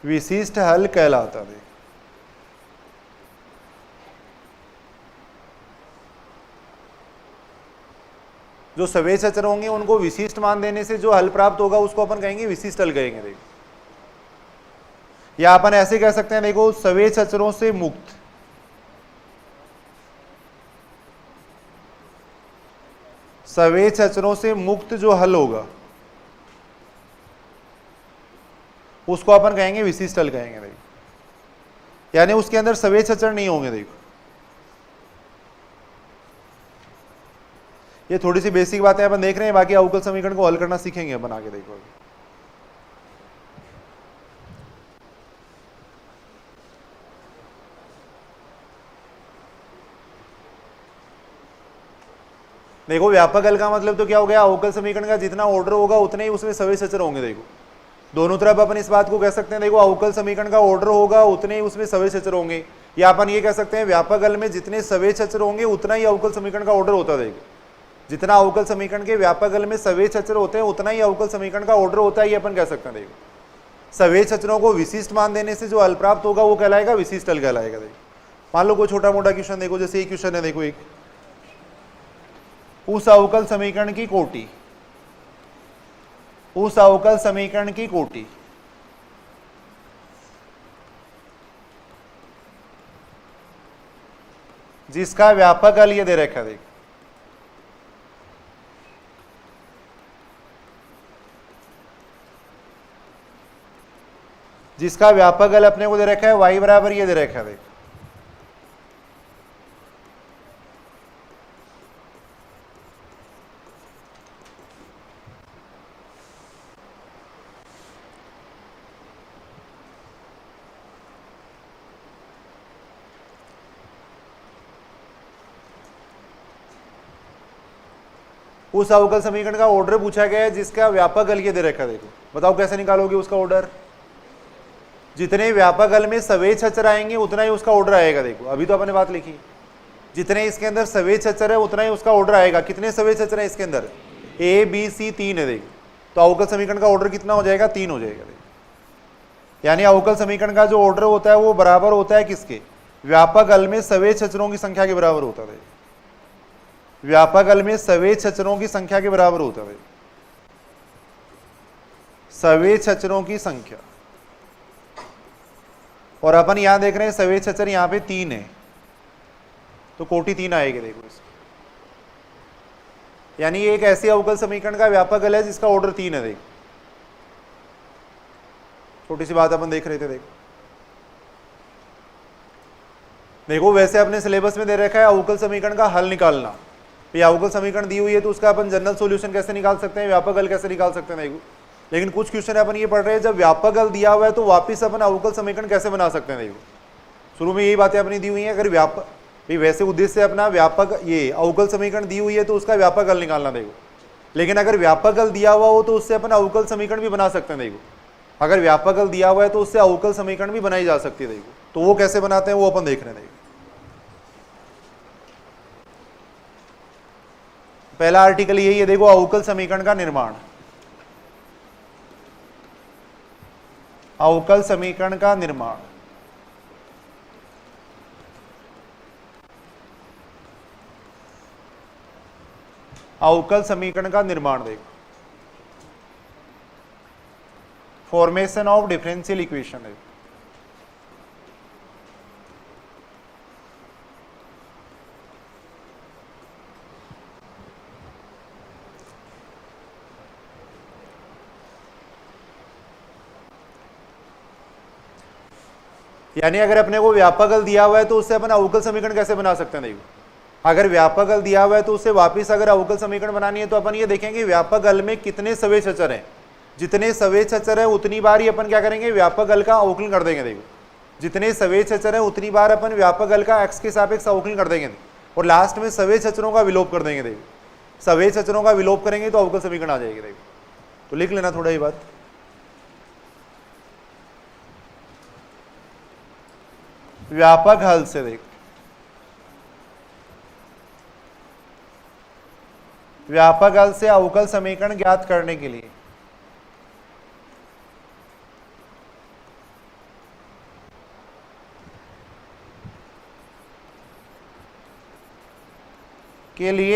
विशिष्ट हल कहलाता। देख जो सवेच अचर होंगे उनको विशिष्ट मान देने से जो हल प्राप्त होगा उसको अपन कहेंगे विशिष्ट हल कहेंगे। देखो या अपन ऐसे कह सकते हैं, देखो सवेच अचरों से मुक्त, सवेच अचरों से मुक्त जो हल होगा उसको अपन कहेंगे विशिष्ट हल कहेंगे। देखो यानी उसके अंदर सवेच अचर नहीं होंगे। देखो ये थोड़ी सी बेसिक बातें अपन देख रहे हैं, बाकी अवकल समीकरण को हल करना सीखेंगे अपन आगे। देखो देखो व्यापक हल का मतलब तो क्या हो गया, अवकल समीकरण का जितना ऑर्डर होगा उतने ही उसमें सवेच अचर होंगे। देखो दोनों तरफ अपन इस बात को कह सकते हैं, देखो अवकल समीकरण का ऑर्डर होगा उतने ही उसमें सवेच अचर होंगे, या अपन ये कह सकते हैं व्यापक हल में जितने सवेच अचर होंगे उतना ही अवकल समीकरण का ऑर्डर होता है। देखो जितना अवकल समीकरण के व्यापक हल में सवेच अचर होते हैं उतना ही अवकल समीकरण का ऑर्डर होता है, ये अपन कह सकते हैं। देखो सवेच अचरों को विशिष्ट मान देने से जो हल प्राप्त होगा वो कहलाएगा विशिष्ट हल कहलाएगा। देखो मान लो कोई छोटा मोटा क्वेश्चन देखो, जैसे ये क्वेश्चन है, देखो एक उस अवकल समीकरण की कोटि, उस अवकल समीकरण की कोटि जिसका व्यापक हल ये दे रखा है। देखो जिसका व्यापक हल अपने को दे रखा है y बराबर ये दे रखा है। देखो उस अवकल समीकरण का ऑर्डर पूछा गया है जिसका व्यापक हल ये दे रखा है। देखो बताओ कैसे निकालोगे उसका ऑर्डर। जितने व्यापक हल में सवेच अचर आएंगे उतना ही उसका ऑर्डर आएगा। देखो अभी तो अपने बात लिखी, जितने इसके अंदर सवेच अचर है उतना ही उसका ऑर्डर आएगा। कितने सवेच अचर है इसके अंदर, ए बी सी 3 है। देखो तो अवकल समीकरण का ऑर्डर कितना हो जाएगा, 3 हो जाएगा। देखो यानी अवकल समीकरण का जो ऑर्डर होता है वो बराबर होता है किसके, व्यापक हल में सवेच अचरों की संख्या के बराबर होता है। व्यापक हल में सवेच अचरों की संख्या के बराबर होता है, सवेच अचरों की संख्या। और अपन यहां देख रहे हैं सवेच अचर यहां पे 3 है, तो कोटि 3 आएगी। देखो इसमें यानी ये एक ऐसी अवकल समीकरण का व्यापक हल है जिसका ऑर्डर 3 है। देखो छोटी सी बात अपन देख रहे थे। देखो वैसे अपने सिलेबस में दे रखा है अवकल समीकरण का हल निकालना। ये अवकल समीकरण दी हुई है तो उसका अपन जनरल सॉल्यूशन कैसे निकाल सकते हैं, व्यापक हल कैसे निकाल सकते हैं। देखो लेकिन कुछ क्वेश्चन अपन ये पढ़ रहे हैं, जब व्यापक हल दिया हुआ है तो वापिस अपन अवकल समीकरण कैसे बना सकते हैं। देखो शुरू में यही बातें अपनी दी हुई हैं। अगर व्यापक वैसे उद्देश्य से अपना व्यापक ये अवकल समीकरण दी हुई है तो उसका व्यापक हल निकालना। देखो लेकिन अगर व्यापक हल दिया हुआ हो तो उससे अपन अवकल समीकरण भी बना सकते हैं। देखो अगर व्यापक हल दिया हुआ है तो उससे अवकल समीकरण भी बनाई जा सकती है। देखो तो वो कैसे बनाते हैं वो अपन देख रहे हैं। पहला आर्टिकल यही है, देखो अवकल समीकरण का निर्माण। अवकल समीकरण का निर्माण, अवकल समीकरण का निर्माण। देखो फॉर्मेशन ऑफ डिफरेंशियल इक्वेशन है। यानी अगर अपने को व्यापक हल दिया हुआ है तो उससे अपन अवकल समीकरण कैसे बना सकते हैं। देखो अगर व्यापक हल दिया हुआ है तो उससे वापस अगर अवकल समीकरण बनानी है तो अपन ये देखेंगे व्यापक हल में कितने सवेच अचर हैं। जितने सवेच अचर है उतनी बार ही अपन क्या करेंगे, व्यापक हल का अवकलन कर देंगे। देखो जितने सवेच अचर है उतनी बार अपन व्यापक हल का एक्स के सापेक्ष अवकलन कर देंगे और लास्ट में सवेच अचरों का विलोप कर देंगे। देखो सवेच अचरों का विलोप करेंगे तो अवकल समीकरण आ जाएगी। देखो तो लिख लेना थोड़ा ये बात। व्यापक हल से देख, व्यापक हल से अवकल समीकरण ज्ञात करने के लिए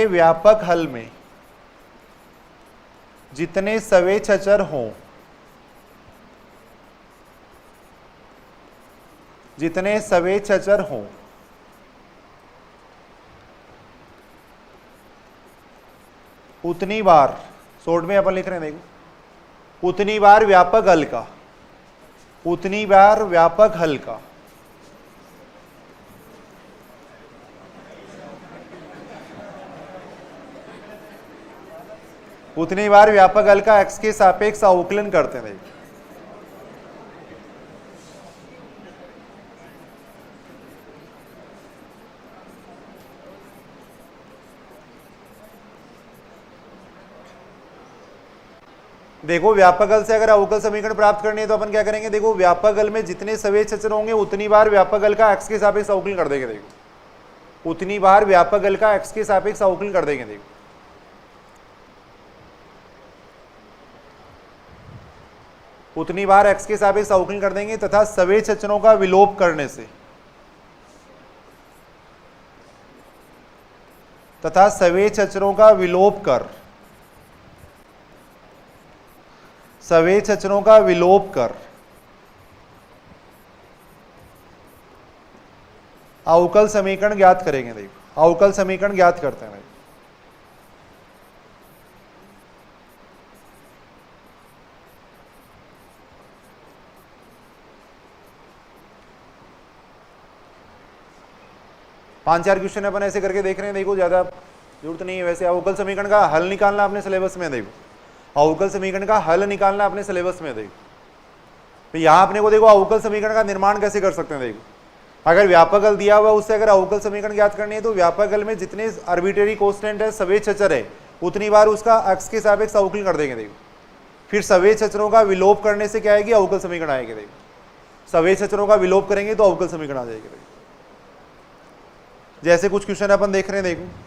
व्यापक हल में जितने सवेच अचर हों, जितने सवेच अचर हों उतनी बार, शॉर्ट में अपन लिख रहे हैं देखो, उतनी बार व्यापक हल का, उतनी बार व्यापक हल का उतनी बार व्यापक हल का x के सापेक्ष अवकलन करते हैं। देखो व्यापक हल से अगर अवकल समीकरण प्राप्त करनी है तो अपन क्या करेंगे, देखो व्यापक हल में जितने सवेच अचर होंगे उतनी बार व्यापक हल का x के सापेक्ष अवकलन कर देंगे। देखो उतनी बार व्यापक हल का x के सापेक्ष अवकलन कर देंगे। देखो उतनी बार x के सापेक्ष अवकलन कर देंगे तथा सवेच अचरों का विलोप करने से, तथा सवेच अचरों का विलोप कर, सवेच अचरों का विलोप कर अवकल समीकरण ज्ञात करेंगे। देखो अवकल समीकरण ज्ञात करते हैं। 5-4 क्वेश्चन अपन ऐसे करके देख रहे हैं। देखो ज्यादा जरूरत नहीं है वैसे। अवकल समीकरण का हल निकालना अपने सिलेबस में। देखो अवकल समीकरण का हल निकालना अपने सिलेबस में। देखो तो यहाँ अपने को देखो अवकल समीकरण का निर्माण कैसे कर सकते हैं। देखो अगर व्यापक हल दिया हुआ उससे अगर अवकल समीकरण ज्ञात करनी है तो व्यापक हल में जितने आर्बिट्रेरी कांस्टेंट है, सवेच अचर है, उतनी बार उसका x के सापेक्ष अवकलन कर देंगे। देखो फिर सवेच अचरों का विलोप करने से क्या आएगी, अवकल समीकरण आएगी। देखो सवेच अचरों का विलोप करेंगे तो अवकल समीकरण आ जाएगी। देखो जैसे कुछ क्वेश्चन अपन देख रहे हैं। देखो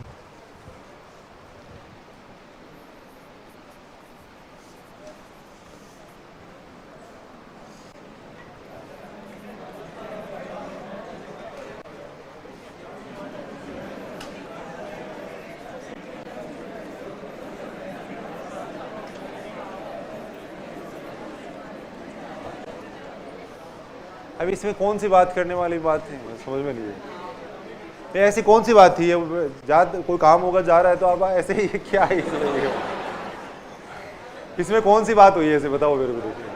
अब इसमें कौन सी बात करने वाली बात है, समझ में नहीं है। ऐसी कौन सी बात थी, कोई काम होगा जा रहा है तो आप ऐसे ही क्या है इसमें कौन सी बात हुई है ऐसे बताओ मेरे को। देखिए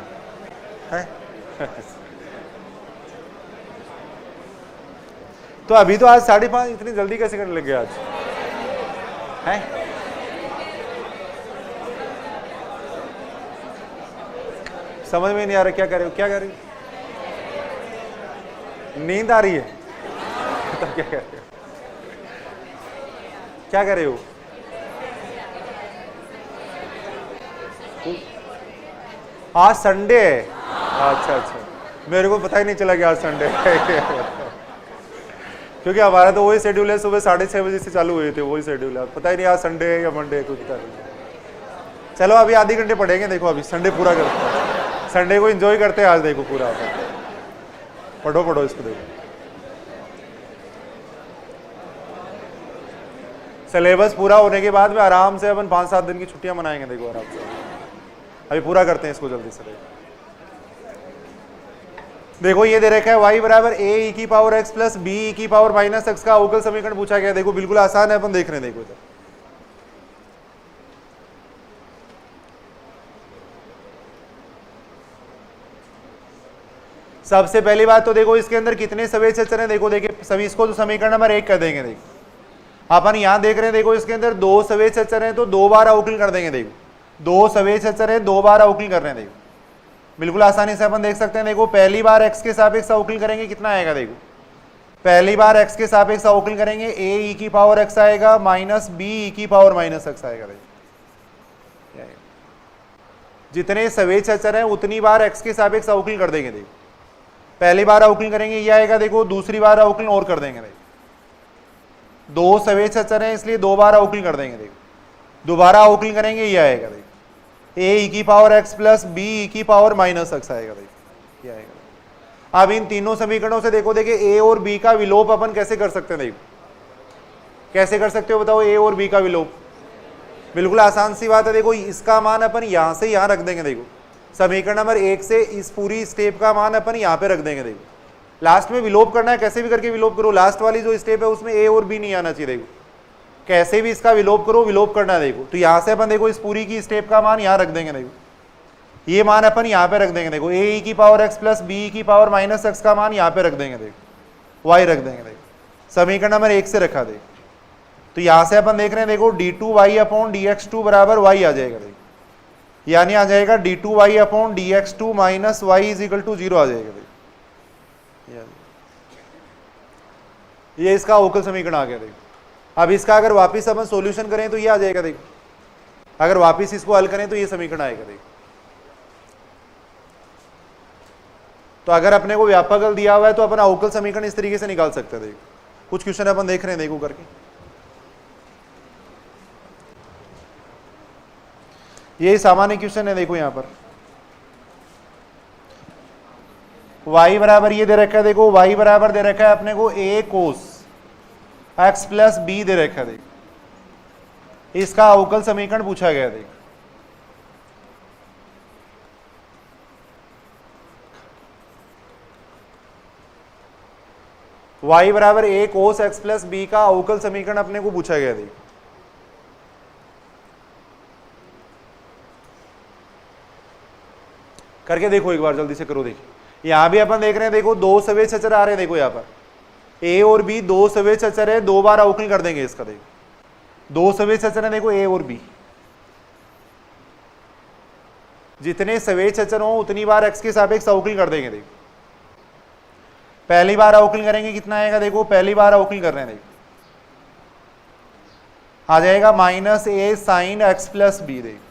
तो अभी तो आज 5:30, इतनी जल्दी कैसे करने लग गया आज है? समझ में नहीं आ रहा क्या कर रहे हो, क्या कर रहे हो? नींद आ रही है तो क्या कर रहे हो, क्या कर रहे हो? आज संडे है। अच्छा अच्छा, मेरे को पता ही नहीं चला कि आज संडे है क्योंकि हमारा तो वही शेड्यूल है, सुबह 6:30 बजे से चालू हुए थे, वही शेड्यूल है। पता ही नहीं आज संडे है या मंडे है, कुछ पता नहीं। चलो अभी आधे घंटे पढ़ेंगे। देखो अभी संडे पूरा करते हैं, संडे को एंजॉय करते हैं आज। देखो पूरा पढ़ो पढ़ो इसको। देखो सिलेबस पूरा होने के बाद में आराम से अपन 5-7 दिन की छुट्टियां मनाएंगे। देखो आराम से अभी पूरा करते हैं इसको जल्दी से। देखो ये दे रखा है y बराबर a e की power x plus b e की पावर माइनस x का अवकल समीकरण पूछा गया। देखो बिल्कुल आसान है, अपन देख रहे हैं। देखो इधर सबसे पहली बात तो देखो इसके अंदर कितने सवेच अचर हैं। देखो देखिए सभी, इसको तो समीकरण नंबर 1 कर देंगे। देखो अपन यहां देख रहे हैं, देखो इसके अंदर 2 सवेच अचर हैं तो 2 बार अवकलन कर देंगे। देखो 2 सवेच अचर है, 2 बार अवकलन कर रहे हैं। देखो बिल्कुल आसानी से अपन देख सकते हैं। देखो पहली बार x के सापेक्ष अवकलन करेंगे, कितना आएगा। देखो पहली बार x के सापेक्ष अवकलन करेंगे a e की पावर x आएगा माइनस b e की पावर माइनस x आएगा। देखो जितने सवेच अचर हैं उतनी बार x के सापेक्ष अवकलन कर देंगे। देखो पहली बार अवकलन करेंगे ये आएगा। देखो दूसरी बार अवकलन और कर देंगे। देखो 2 सवेच अचर हैं इसलिए 2 बार अवकलन कर देंगे। देखो दोबारा अवकलन करेंगे ये आएगा। देखो a e की power x plus b e की पावर माइनस x आएगा। देखो ये आएगा। अब इन तीनों समीकरणों से देखो देखिए a और b का विलोप अपन कैसे कर सकते हैं। देखो कैसे कर सकते हो बताओ, a और b का विलोप। बिल्कुल आसान सी बात है। देखो इसका मान अपन यहां से यहां रख देंगे। देखो समीकरण नंबर 1 से इस पूरी स्टेप का मान अपन यहां पे रख देंगे। देखो लास्ट में विलोप करना है, कैसे भी करके विलोप करो, लास्ट वाली जो स्टेप है उसमें ए और बी नहीं आना चाहिए। देखो कैसे भी इसका विलोप करो, विलोप करना है। देखो तो यहां से अपन देखो इस पूरी की स्टेप का मान यहां रख देंगे। देखो ये मान अपन यहां पे रख देंगे। देखो ए की पावर x प्लस बी की पावर माइनस एक्स का मान यहां पे रख देंगे। देखो y रख देंगे। देखो समीकरण नंबर 1 से रखा। देखो तो यहां से अपन देख रहे हैं, देखो d2y अपॉन dx2 बराबर y आ जाएगा। देखो यानी आ जाएगा d2y upon dx2 minus y is equal to 0 आ जाएगा। देखो ये इसका अवकल समीकरण आ गया। देखो अब इसका अगर वापस अपन सॉल्यूशन करें तो ये आ जाएगा। देखो अगर वापस इसको हल करें तो ये समीकरण आएगा। देखो तो अगर अपने को व्यापक हल दिया हुआ है तो अपन अवकल समीकरण इस तरीके से निकाल सकते हैं। देखो कुछ क्वेश्चन अपन देख रहे हैं, देखो करके ये सामान्य क्वेश्चन है। देखो यहां पर y बराबर ये दे रखा है। देखो y बराबर दे रखा है अपने को a cos x plus B दे रखा है। देखो इसका अवकल समीकरण पूछा गया। देखो y बराबर a cos x plus B का अवकल समीकरण अपने को पूछा गया। देखो करके देखो एक बार जल्दी से करो। देखिए यहां भी अपन देख रहे हैं, देखो दो सवे अचर आ रहे हैं। देखो यहां पर a और b दो सवे अचर है, दो बार अवकलन कर देंगे इसका। देखो दो सवे अचर है, देखो a और b, जितने सवे अचर हो उतनी बार x के सापेक्ष अवकलन कर देंगे। देखो पहली बार अवकलन करेंगे कितना आएगा। देखो पहली बार अवकलन कर रहे हैं, देखो आ जाएगा minus a sine x plus B. देखो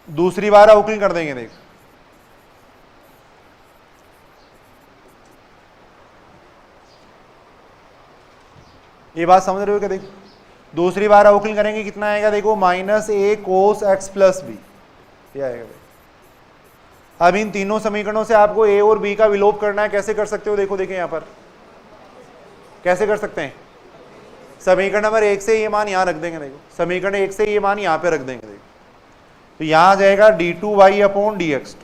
दूसरी बार अवकलन कर देंगे। देखो ये बात समझ रहे हो क्या। देखो दूसरी बार अवकलन करेंगे कितना आएगा। देखो minus a cos x plus B ये आएगा। अब इन तीनों समीकरणों से आपको a और b का विलोप करना है। कैसे कर सकते हो। देखो देखिए यहां पर कैसे कर सकते हैं। समीकरण नंबर 1 से ये मान यहां रख देंगे। देखो समीकरण 1 से ये मान यहां पे रख देंगे। देखो तो यहां आ जाएगा d2y अपॉन dx,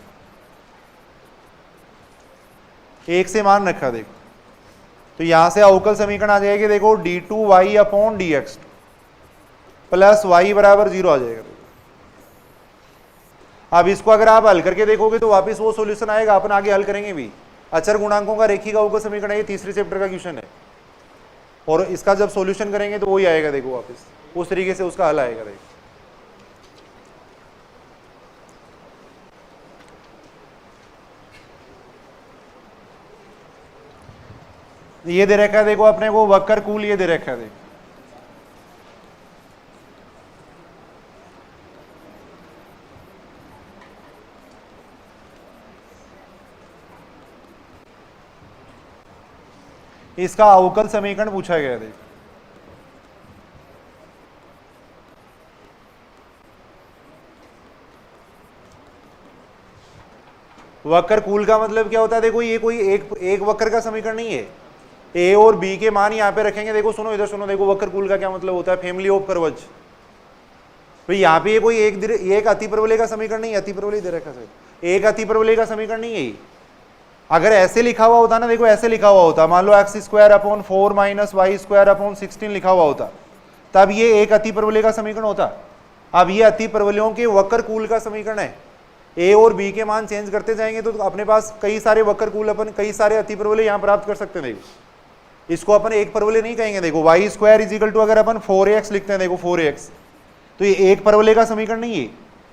एक से मान रखा। देखो तो यहां से अवकल समीकरण आ जाएगी। देखो d2y upon dx plus y बराबर 0 आ जाएगा। अब इसको अगर आप हल करके देखोगे तो वापस वो सॉल्यूशन आएगा। अपन आगे हल करेंगे भी। अचर गुणांकों का रेखीय अवकल समीकरण है, ये तीसरे चैप्टर का क्वेश्चन है और इसका जब सॉल्यूशन करेंगे तो वही आएगा। देखो वापस उस तरीके से उसका हल आएगा। देखो ये दे रखा है। देखो अपने को वक्र कूल ये दे रखा है। देखो इसका अवकल समीकरण पूछा गया। देखो वक्र कूल का मतलब क्या होता है। देखो ये कोई एक वक्र का समीकरण नहीं है। a और b के मान यहाँ पे रखेंगे। देखो सुनो इधर सुनो। देखो वक्र कूल का क्या मतलब होता है। Family of curves. भाई यहाँ पे ये कोई एक अतिपरवलय का समीकरण नहीं है। अतिपरवलय दे रखा है, एक अतिपरवलय का समीकरण नहीं है। अगर ऐसे लिखा हुआ होता ना, देखो ऐसे लिखा हुआ होता, मान लो X square upon 4 minus Y square upon 16 लिखा हुआ होता, तब ये एक अतिपरवलय का समीकरण होता। अब ये अतिपरवलयों के वक्र कूल का समीकरण है। ए और बी के मान चेंज करते जाएंगे तो अपने पास कई सारे वक्र कूल, अपन कई सारे अतिपरवलय यहाँ प्राप्त कर सकते हैं। देखो इसको अपन एक परवलय नहीं कहेंगे। देखो Y square is equal to अगर अपन 4ax लिखते हैं, देखो 4ax, तो ये एक परवलय का समीकरण नहीं है,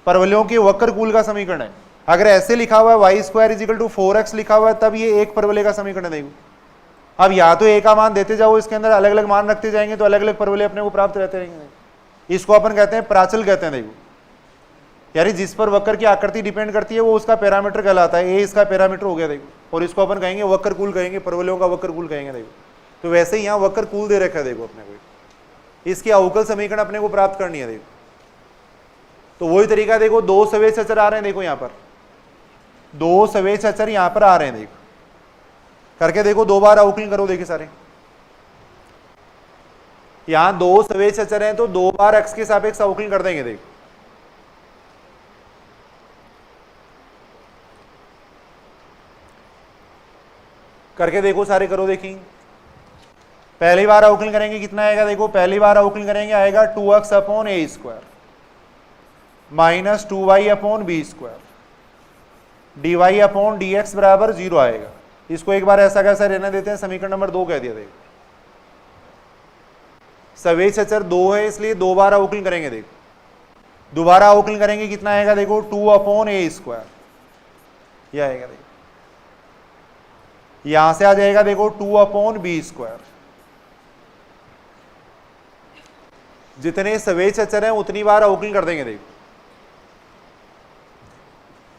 परवलयों के वक्र कूल का समीकरण है। अगर ऐसे लिखा हुआ है Y square is equal to 4x लिखा हुआ है, तब ये एक परवलय का समीकरण है। देखो अब या तो ए का मान देते जाओ, इसके अंदर अलग अलग मान रखते जाएंगे तो अलग अलग परवलय अपने को प्राप्त रहते रहेंगे। इसको अपन कहते हैं प्राचल कहते हैं। देखो यानी जिस पर वक्र की आकृति डिपेंड करती है वो उसका पैरामीटर कहलाता है। ए इसका पैरामीटर हो गया। देखो और इसको अपन कहेंगे वक्र कूल कहेंगे, परवलयों का वक्र कूल कहेंगे। देखो तो वैसे ही यहाँ वक्र कूल दे रखा है। देखो अपने को इसकी अवकल समीकरण अपने को प्राप्त करनी है। देखो तो वही तरीका, देखो दो सवेच अचर आ रहे हैं। देखो यहाँ पर दो सवेच अचर यहाँ पर आ रहे हैं। देखो करके देखो, दो बार अवकलन करो। देखिए सारे यहां दो सवेज अचर हैं तो दो बार x के सापेक्ष अवकलन कर देंगे। देखो करके देखो, सारे करो देखिए। पहली बार अवकलन करेंगे कितना आएगा, देखो पहली बार अवकलन करेंगे आएगा 2x upon A square minus 2y upon B square dy upon dx बराबर 0 आएगा। इसको एक बार ऐसा कैसा रहने देते हैं, समीकरण नंबर 2 कह दिया। देखो सवेज अचर 2 है इसलिए दो बार अवकलन करेंगे। देखो दोबारा अवकलन करेंगे कितना आएगा, देखो 2 अपॉन ए स्क्वायर यह आएगा। देखो यहां से आ जाएगा देखो 2 अपॉन बी स्क्वायर। जितने सवेज अचर हैं उतनी बार अवकलन कर देंगे। देखो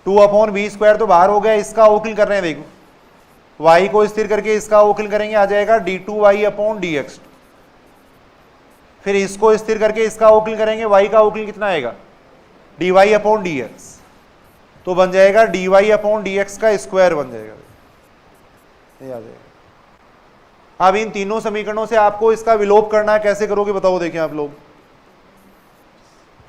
2 अपॉन बी स्क्वायर तो बाहर हो गया, इसका अवकलन कर रहे हैं। देखो y को स्थिर करके इसका अवकलन करेंगे, आ जाएगा d2y अपॉन dx। फिर इसको स्थिर करके इसका अवकलन करेंगे, y का अवकलन कितना आएगा, dy अपॉन dx। तो बन जाएगा dy अपॉन dx का स्क्वायर बन जाएगा। ये आ जाएगा। अब इन तीनों समीकरणों से आपको इसका विलोप करना है, कैसे करोगे बताओ। देखिए आप लोग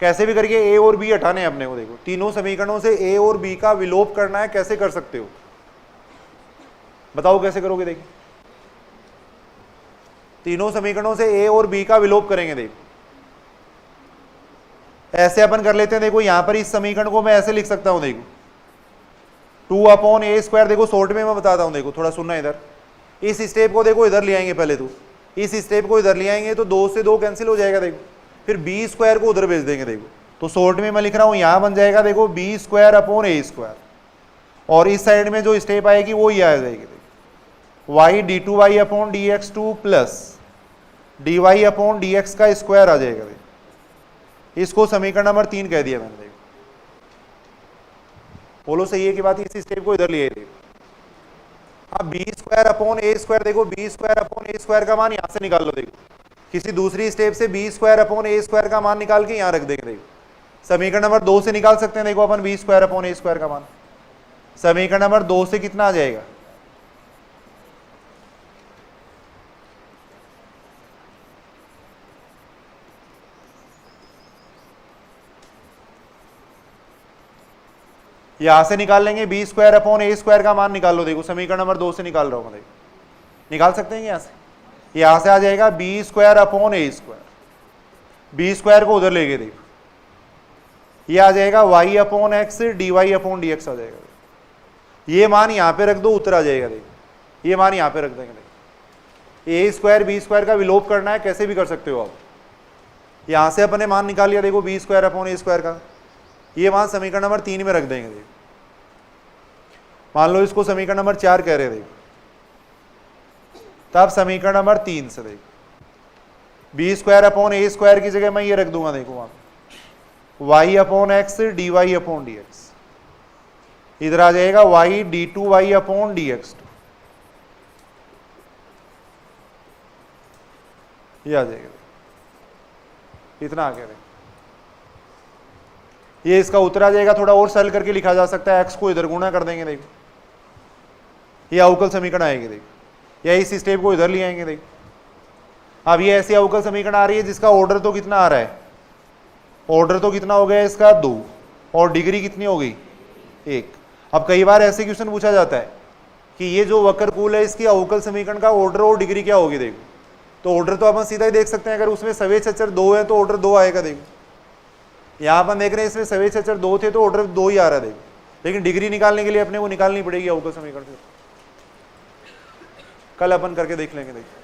कैसे भी करके a और b हटाने हैं अपने को। देखो तीनों समीकरणों से a और b का विलोप करना है, कैसे कर सकते हो बताओ, कैसे करोगे। देखिए तीनों समीकरणों से a और b का विलोप करेंगे। देखो ऐसे अपन कर लेते हैं। देखो यहां पर इस समीकरण को मैं ऐसे लिख सकता हूं, देखो 2 अपॉन ए स्क्वायर। देखो शॉर्ट में मैं बताता हूं, देखो थोड़ा सुनना इधर। इस स्टेप को देखो इधर ले आएंगे, पहले तो इस स्टेप को इधर ले आएंगे तो 2 से 2 कैंसिल हो जाएगा। देखो फिर बी स्क्वायर को उधर भेज देंगे। देखो तो शॉर्ट में मैं लिख रहा हूं, यहां बन जाएगा देखो B square upon A square, और इस साइड में जो स्टेप आएगी वो ये आ जाएगी। देखो Y d2y upon dx2 plus dy upon dx का स्क्वायर आ जाएगा। देखो इसको समीकरण नंबर 3 कह दिया मैंने। देखो बोलो सही है कि बात, इस स्टेप को इधर लिए। देखो अब B square upon A square, देखो B square upon A square का मान यहां से निकाल लो। देखो किसी दूसरी स्टेप से B square upon A square का मान निकाल के यहां रख देंगे। देखो समीकरण नंबर 2 से निकाल सकते हैं। देखो अपन B square upon A square का मान समीकरण नंबर 2 से कितना आ जाएगा, यहां से निकाल लेंगे B square upon A square का मान निकाल लो। देखो समीकरण नंबर 2 से निकाल रहा हूं मैं। देखो निकाल सकते हैं यहां से आ जाएगा B square upon A square, B square को उधर ले गए। देखो ये आ जाएगा y upon X dy upon dx आ जाएगा। ये मान यहां पे रख दो, उत्तर आ जाएगा। देखो ये मान यहां पे रख देंगे। देखो ए स्क्वायर बी स्क्वायर का विलोप करना है, कैसे भी कर सकते हो आप। यहां से अपने मान निकाल लिया। देखो B square upon A square का ये मान समीकरण नंबर 3 में रख देंगे। देखो मान लो इसको समीकरण नंबर 4 कह रहे। देखो तब समीकरण नंबर 3 से देखो B square upon A square की जगह मैं ये रख दूंगा। देखो वहां Y upon X dy upon dx, इधर आ जाएगा y d2y अपॉन dx2, ये आ जाएगा। इतना आ गया। ये इसका उत्तर आ जाएगा। थोड़ा और सरल करके लिखा जा सकता है, x को इधर गुणा कर देंगे। देखो ये अवकल समीकरण आएगी। देखो या इस स्टेप को इधर ले आएंगे। देखो अब ये ऐसी अवकल समीकरण आ रही है जिसका ऑर्डर तो कितना आ रहा है, ऑर्डर तो कितना हो गया इसका 2, और डिग्री कितनी हो गई 1। अब कई बार ऐसे क्वेश्चन पूछा जाता है कि ये जो वक्रकूल है इसकी अवकल समीकरण का ऑर्डर और डिग्री क्या होगी। देखो तो ऑर्डर तो अपन सीधा ही देख सकते हैं, अगर उसमें सवेज अचर 2 है तो ऑर्डर 2 आएगा। देखो यहाँ अपन देख रहे हैं इसमें सवेज अचर 2 थे तो ऑर्डर 2 ही आ रहा है। देखो लेकिन डिग्री निकालने के लिए अपने को निकालनी पड़ेगी अवकल समीकरण से। कल अपन करके देख लेंगे। देखो